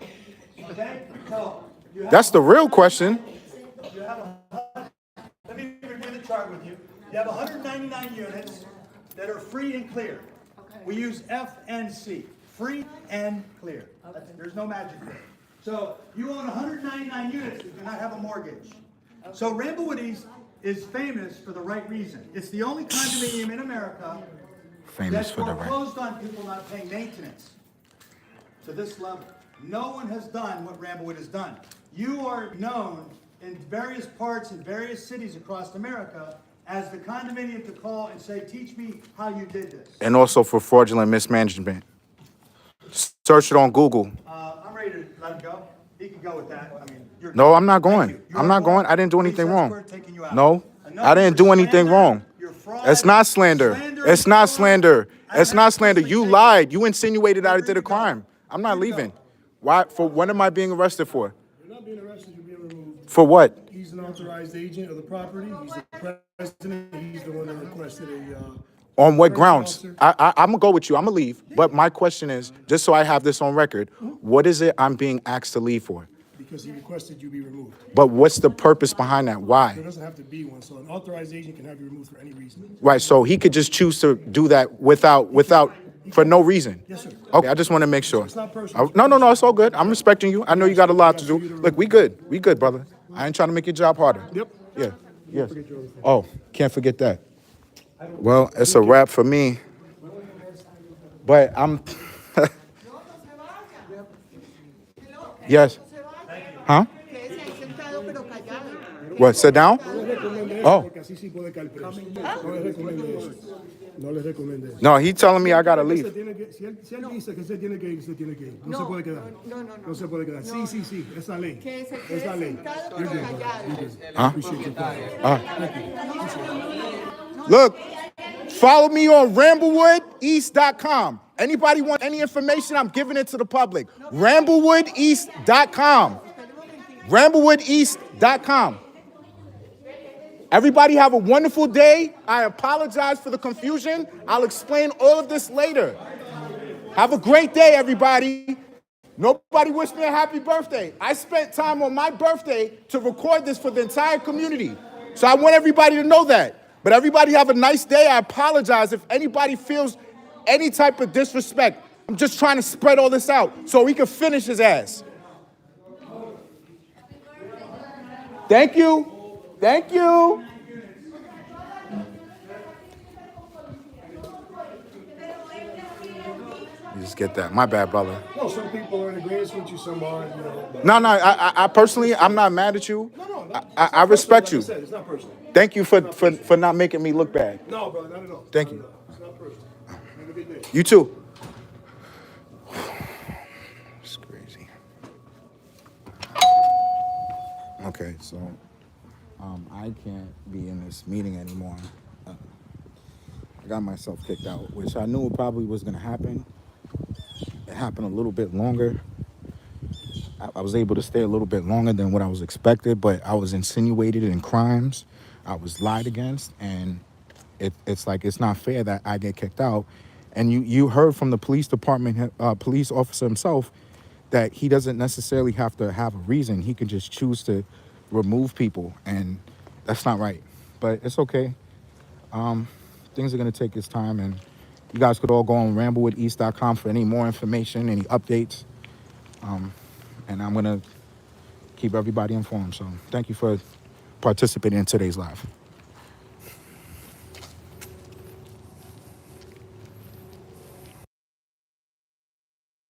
Speaker 10: Okay, so. you have-
Speaker 1: That's the real question.
Speaker 10: You have let me review the chart with you. You have 199 units that are free and clear. We use F and C, free and clear. There's no magic there. So you own 199 units that do not have a mortgage. So Ramblewood East is famous for the right reason. It's the only condominium in America
Speaker 1: Famous
Speaker 10: that's
Speaker 1: for the rent.
Speaker 10: foreclosed on people not paying maintenance to this level. No one has done what Ramblewood has done. You are known in various parts in various cities across America as the condominium to call and say, teach me how you did this.
Speaker 1: And also for fraudulent mismanagement. Search it on Google.
Speaker 10: I'm ready to let him go. He can go with that. I mean, you're.
Speaker 1: No, I'm not
Speaker 10: Thank
Speaker 1: going.
Speaker 10: you. You're
Speaker 1: I'm not
Speaker 10: a
Speaker 1: going.
Speaker 10: fraud.
Speaker 1: I didn't do
Speaker 10: Police
Speaker 1: anything wrong.
Speaker 10: escort taking you out.
Speaker 1: No,
Speaker 10: Enough.
Speaker 1: I didn't
Speaker 10: You're
Speaker 1: do anything
Speaker 10: slander,
Speaker 1: wrong.
Speaker 10: you're fraud.
Speaker 1: It's not slander.
Speaker 10: Slander
Speaker 1: It's
Speaker 10: is
Speaker 1: not
Speaker 10: fraud.
Speaker 1: slander. It's
Speaker 10: I'm
Speaker 1: not
Speaker 10: not
Speaker 1: slander.
Speaker 10: personally
Speaker 1: You
Speaker 10: taking-
Speaker 1: lied. You insinuated I
Speaker 10: Where
Speaker 1: did a
Speaker 10: you go?
Speaker 1: crime. I'm not
Speaker 10: Where you
Speaker 1: leaving.
Speaker 10: go?
Speaker 1: Why? For when am I being arrested for?
Speaker 4: You're not being arrested, you're being removed.
Speaker 1: For what?
Speaker 4: He's an authorized agent of the property, he's the president, he's the one that requested a,
Speaker 1: On what
Speaker 4: Corrections
Speaker 1: grounds?
Speaker 4: officer.
Speaker 1: I'm gonna go with you. I'm gonna leave. But my question is, just so I have this on record, what is it I'm being asked to leave for?
Speaker 4: because he requested you be removed.
Speaker 1: But what's the purpose behind that?
Speaker 4: There
Speaker 1: Why?
Speaker 4: doesn't have to be one, so an authorized agent can have you removed for any reason.
Speaker 1: Right. So he could just choose to do that without for no reason.
Speaker 4: Yes, sir.
Speaker 1: Okay. I just want to make sure.
Speaker 4: It's not personal.
Speaker 1: No. It's all good. I'm respecting you. I know you got a lot to do. Look, we good. We good, brother. I ain't trying to make your job harder.
Speaker 4: Yep.
Speaker 1: Yeah. Yes. Oh, can't forget that. Well, it's a wrap for me. But I'm. Yes. Huh? What? Sit down? Oh.
Speaker 4: Porque así sí puede caer preso. No le recomiende eso. No le recomiende eso.
Speaker 1: No, he telling me I gotta
Speaker 4: Se
Speaker 1: leave.
Speaker 4: tiene que- Si él dice que se tiene que ir, se tiene que ir. No se puede quedar. No se puede quedar. Sí, es la ley. Es la ley. You're good, brother. You're good.
Speaker 1: Huh?
Speaker 4: Appreciate your time.
Speaker 1: Look, follow me on RamblewoodEast.com. Anybody want any information? I'm giving it to the public. RamblewoodEast.com. RamblewoodEast.com. Everybody have a wonderful day. I apologize for the confusion. I'll explain all of this later. Have a great day, everybody. Nobody wish me a happy birthday. I spent time on my birthday to record this for the entire community. So I want everybody to know that. But everybody have a nice day. I apologize if anybody feels any type of disrespect. I'm just trying to spread all this out so we can finish his ass. Thank you. Thank you. You just get that. My bad, brother.
Speaker 4: No, some people are in agreement with you, some aren't, you know. but-
Speaker 1: No, I personally, I'm not mad at you.
Speaker 4: No,
Speaker 1: I respect you.
Speaker 4: Like I said, it's not personal.
Speaker 1: Thank you for not making me look bad.
Speaker 4: No, brother, not at all.
Speaker 1: Thank
Speaker 4: Not
Speaker 1: you.
Speaker 4: at all. It's not personal. Have a good day.
Speaker 1: You too. It's crazy. Okay, so I can't be in this meeting anymore. I got myself kicked out, which I knew probably was gonna happen. It happened a little bit longer. I was able to stay a little bit longer than what I was expected, but I was insinuated in crimes. I was lied against, and it's like it's not fair that I get kicked out. And you heard from the police department, police officer himself, that he doesn't necessarily have to have a reason. He can just choose to remove people, and that's not right. But it's okay. Things are going to take its time, and you guys could all go on ramblewoodeast.com for any more information, any updates. And I'm going to keep everybody informed. So thank you for participating in today's live.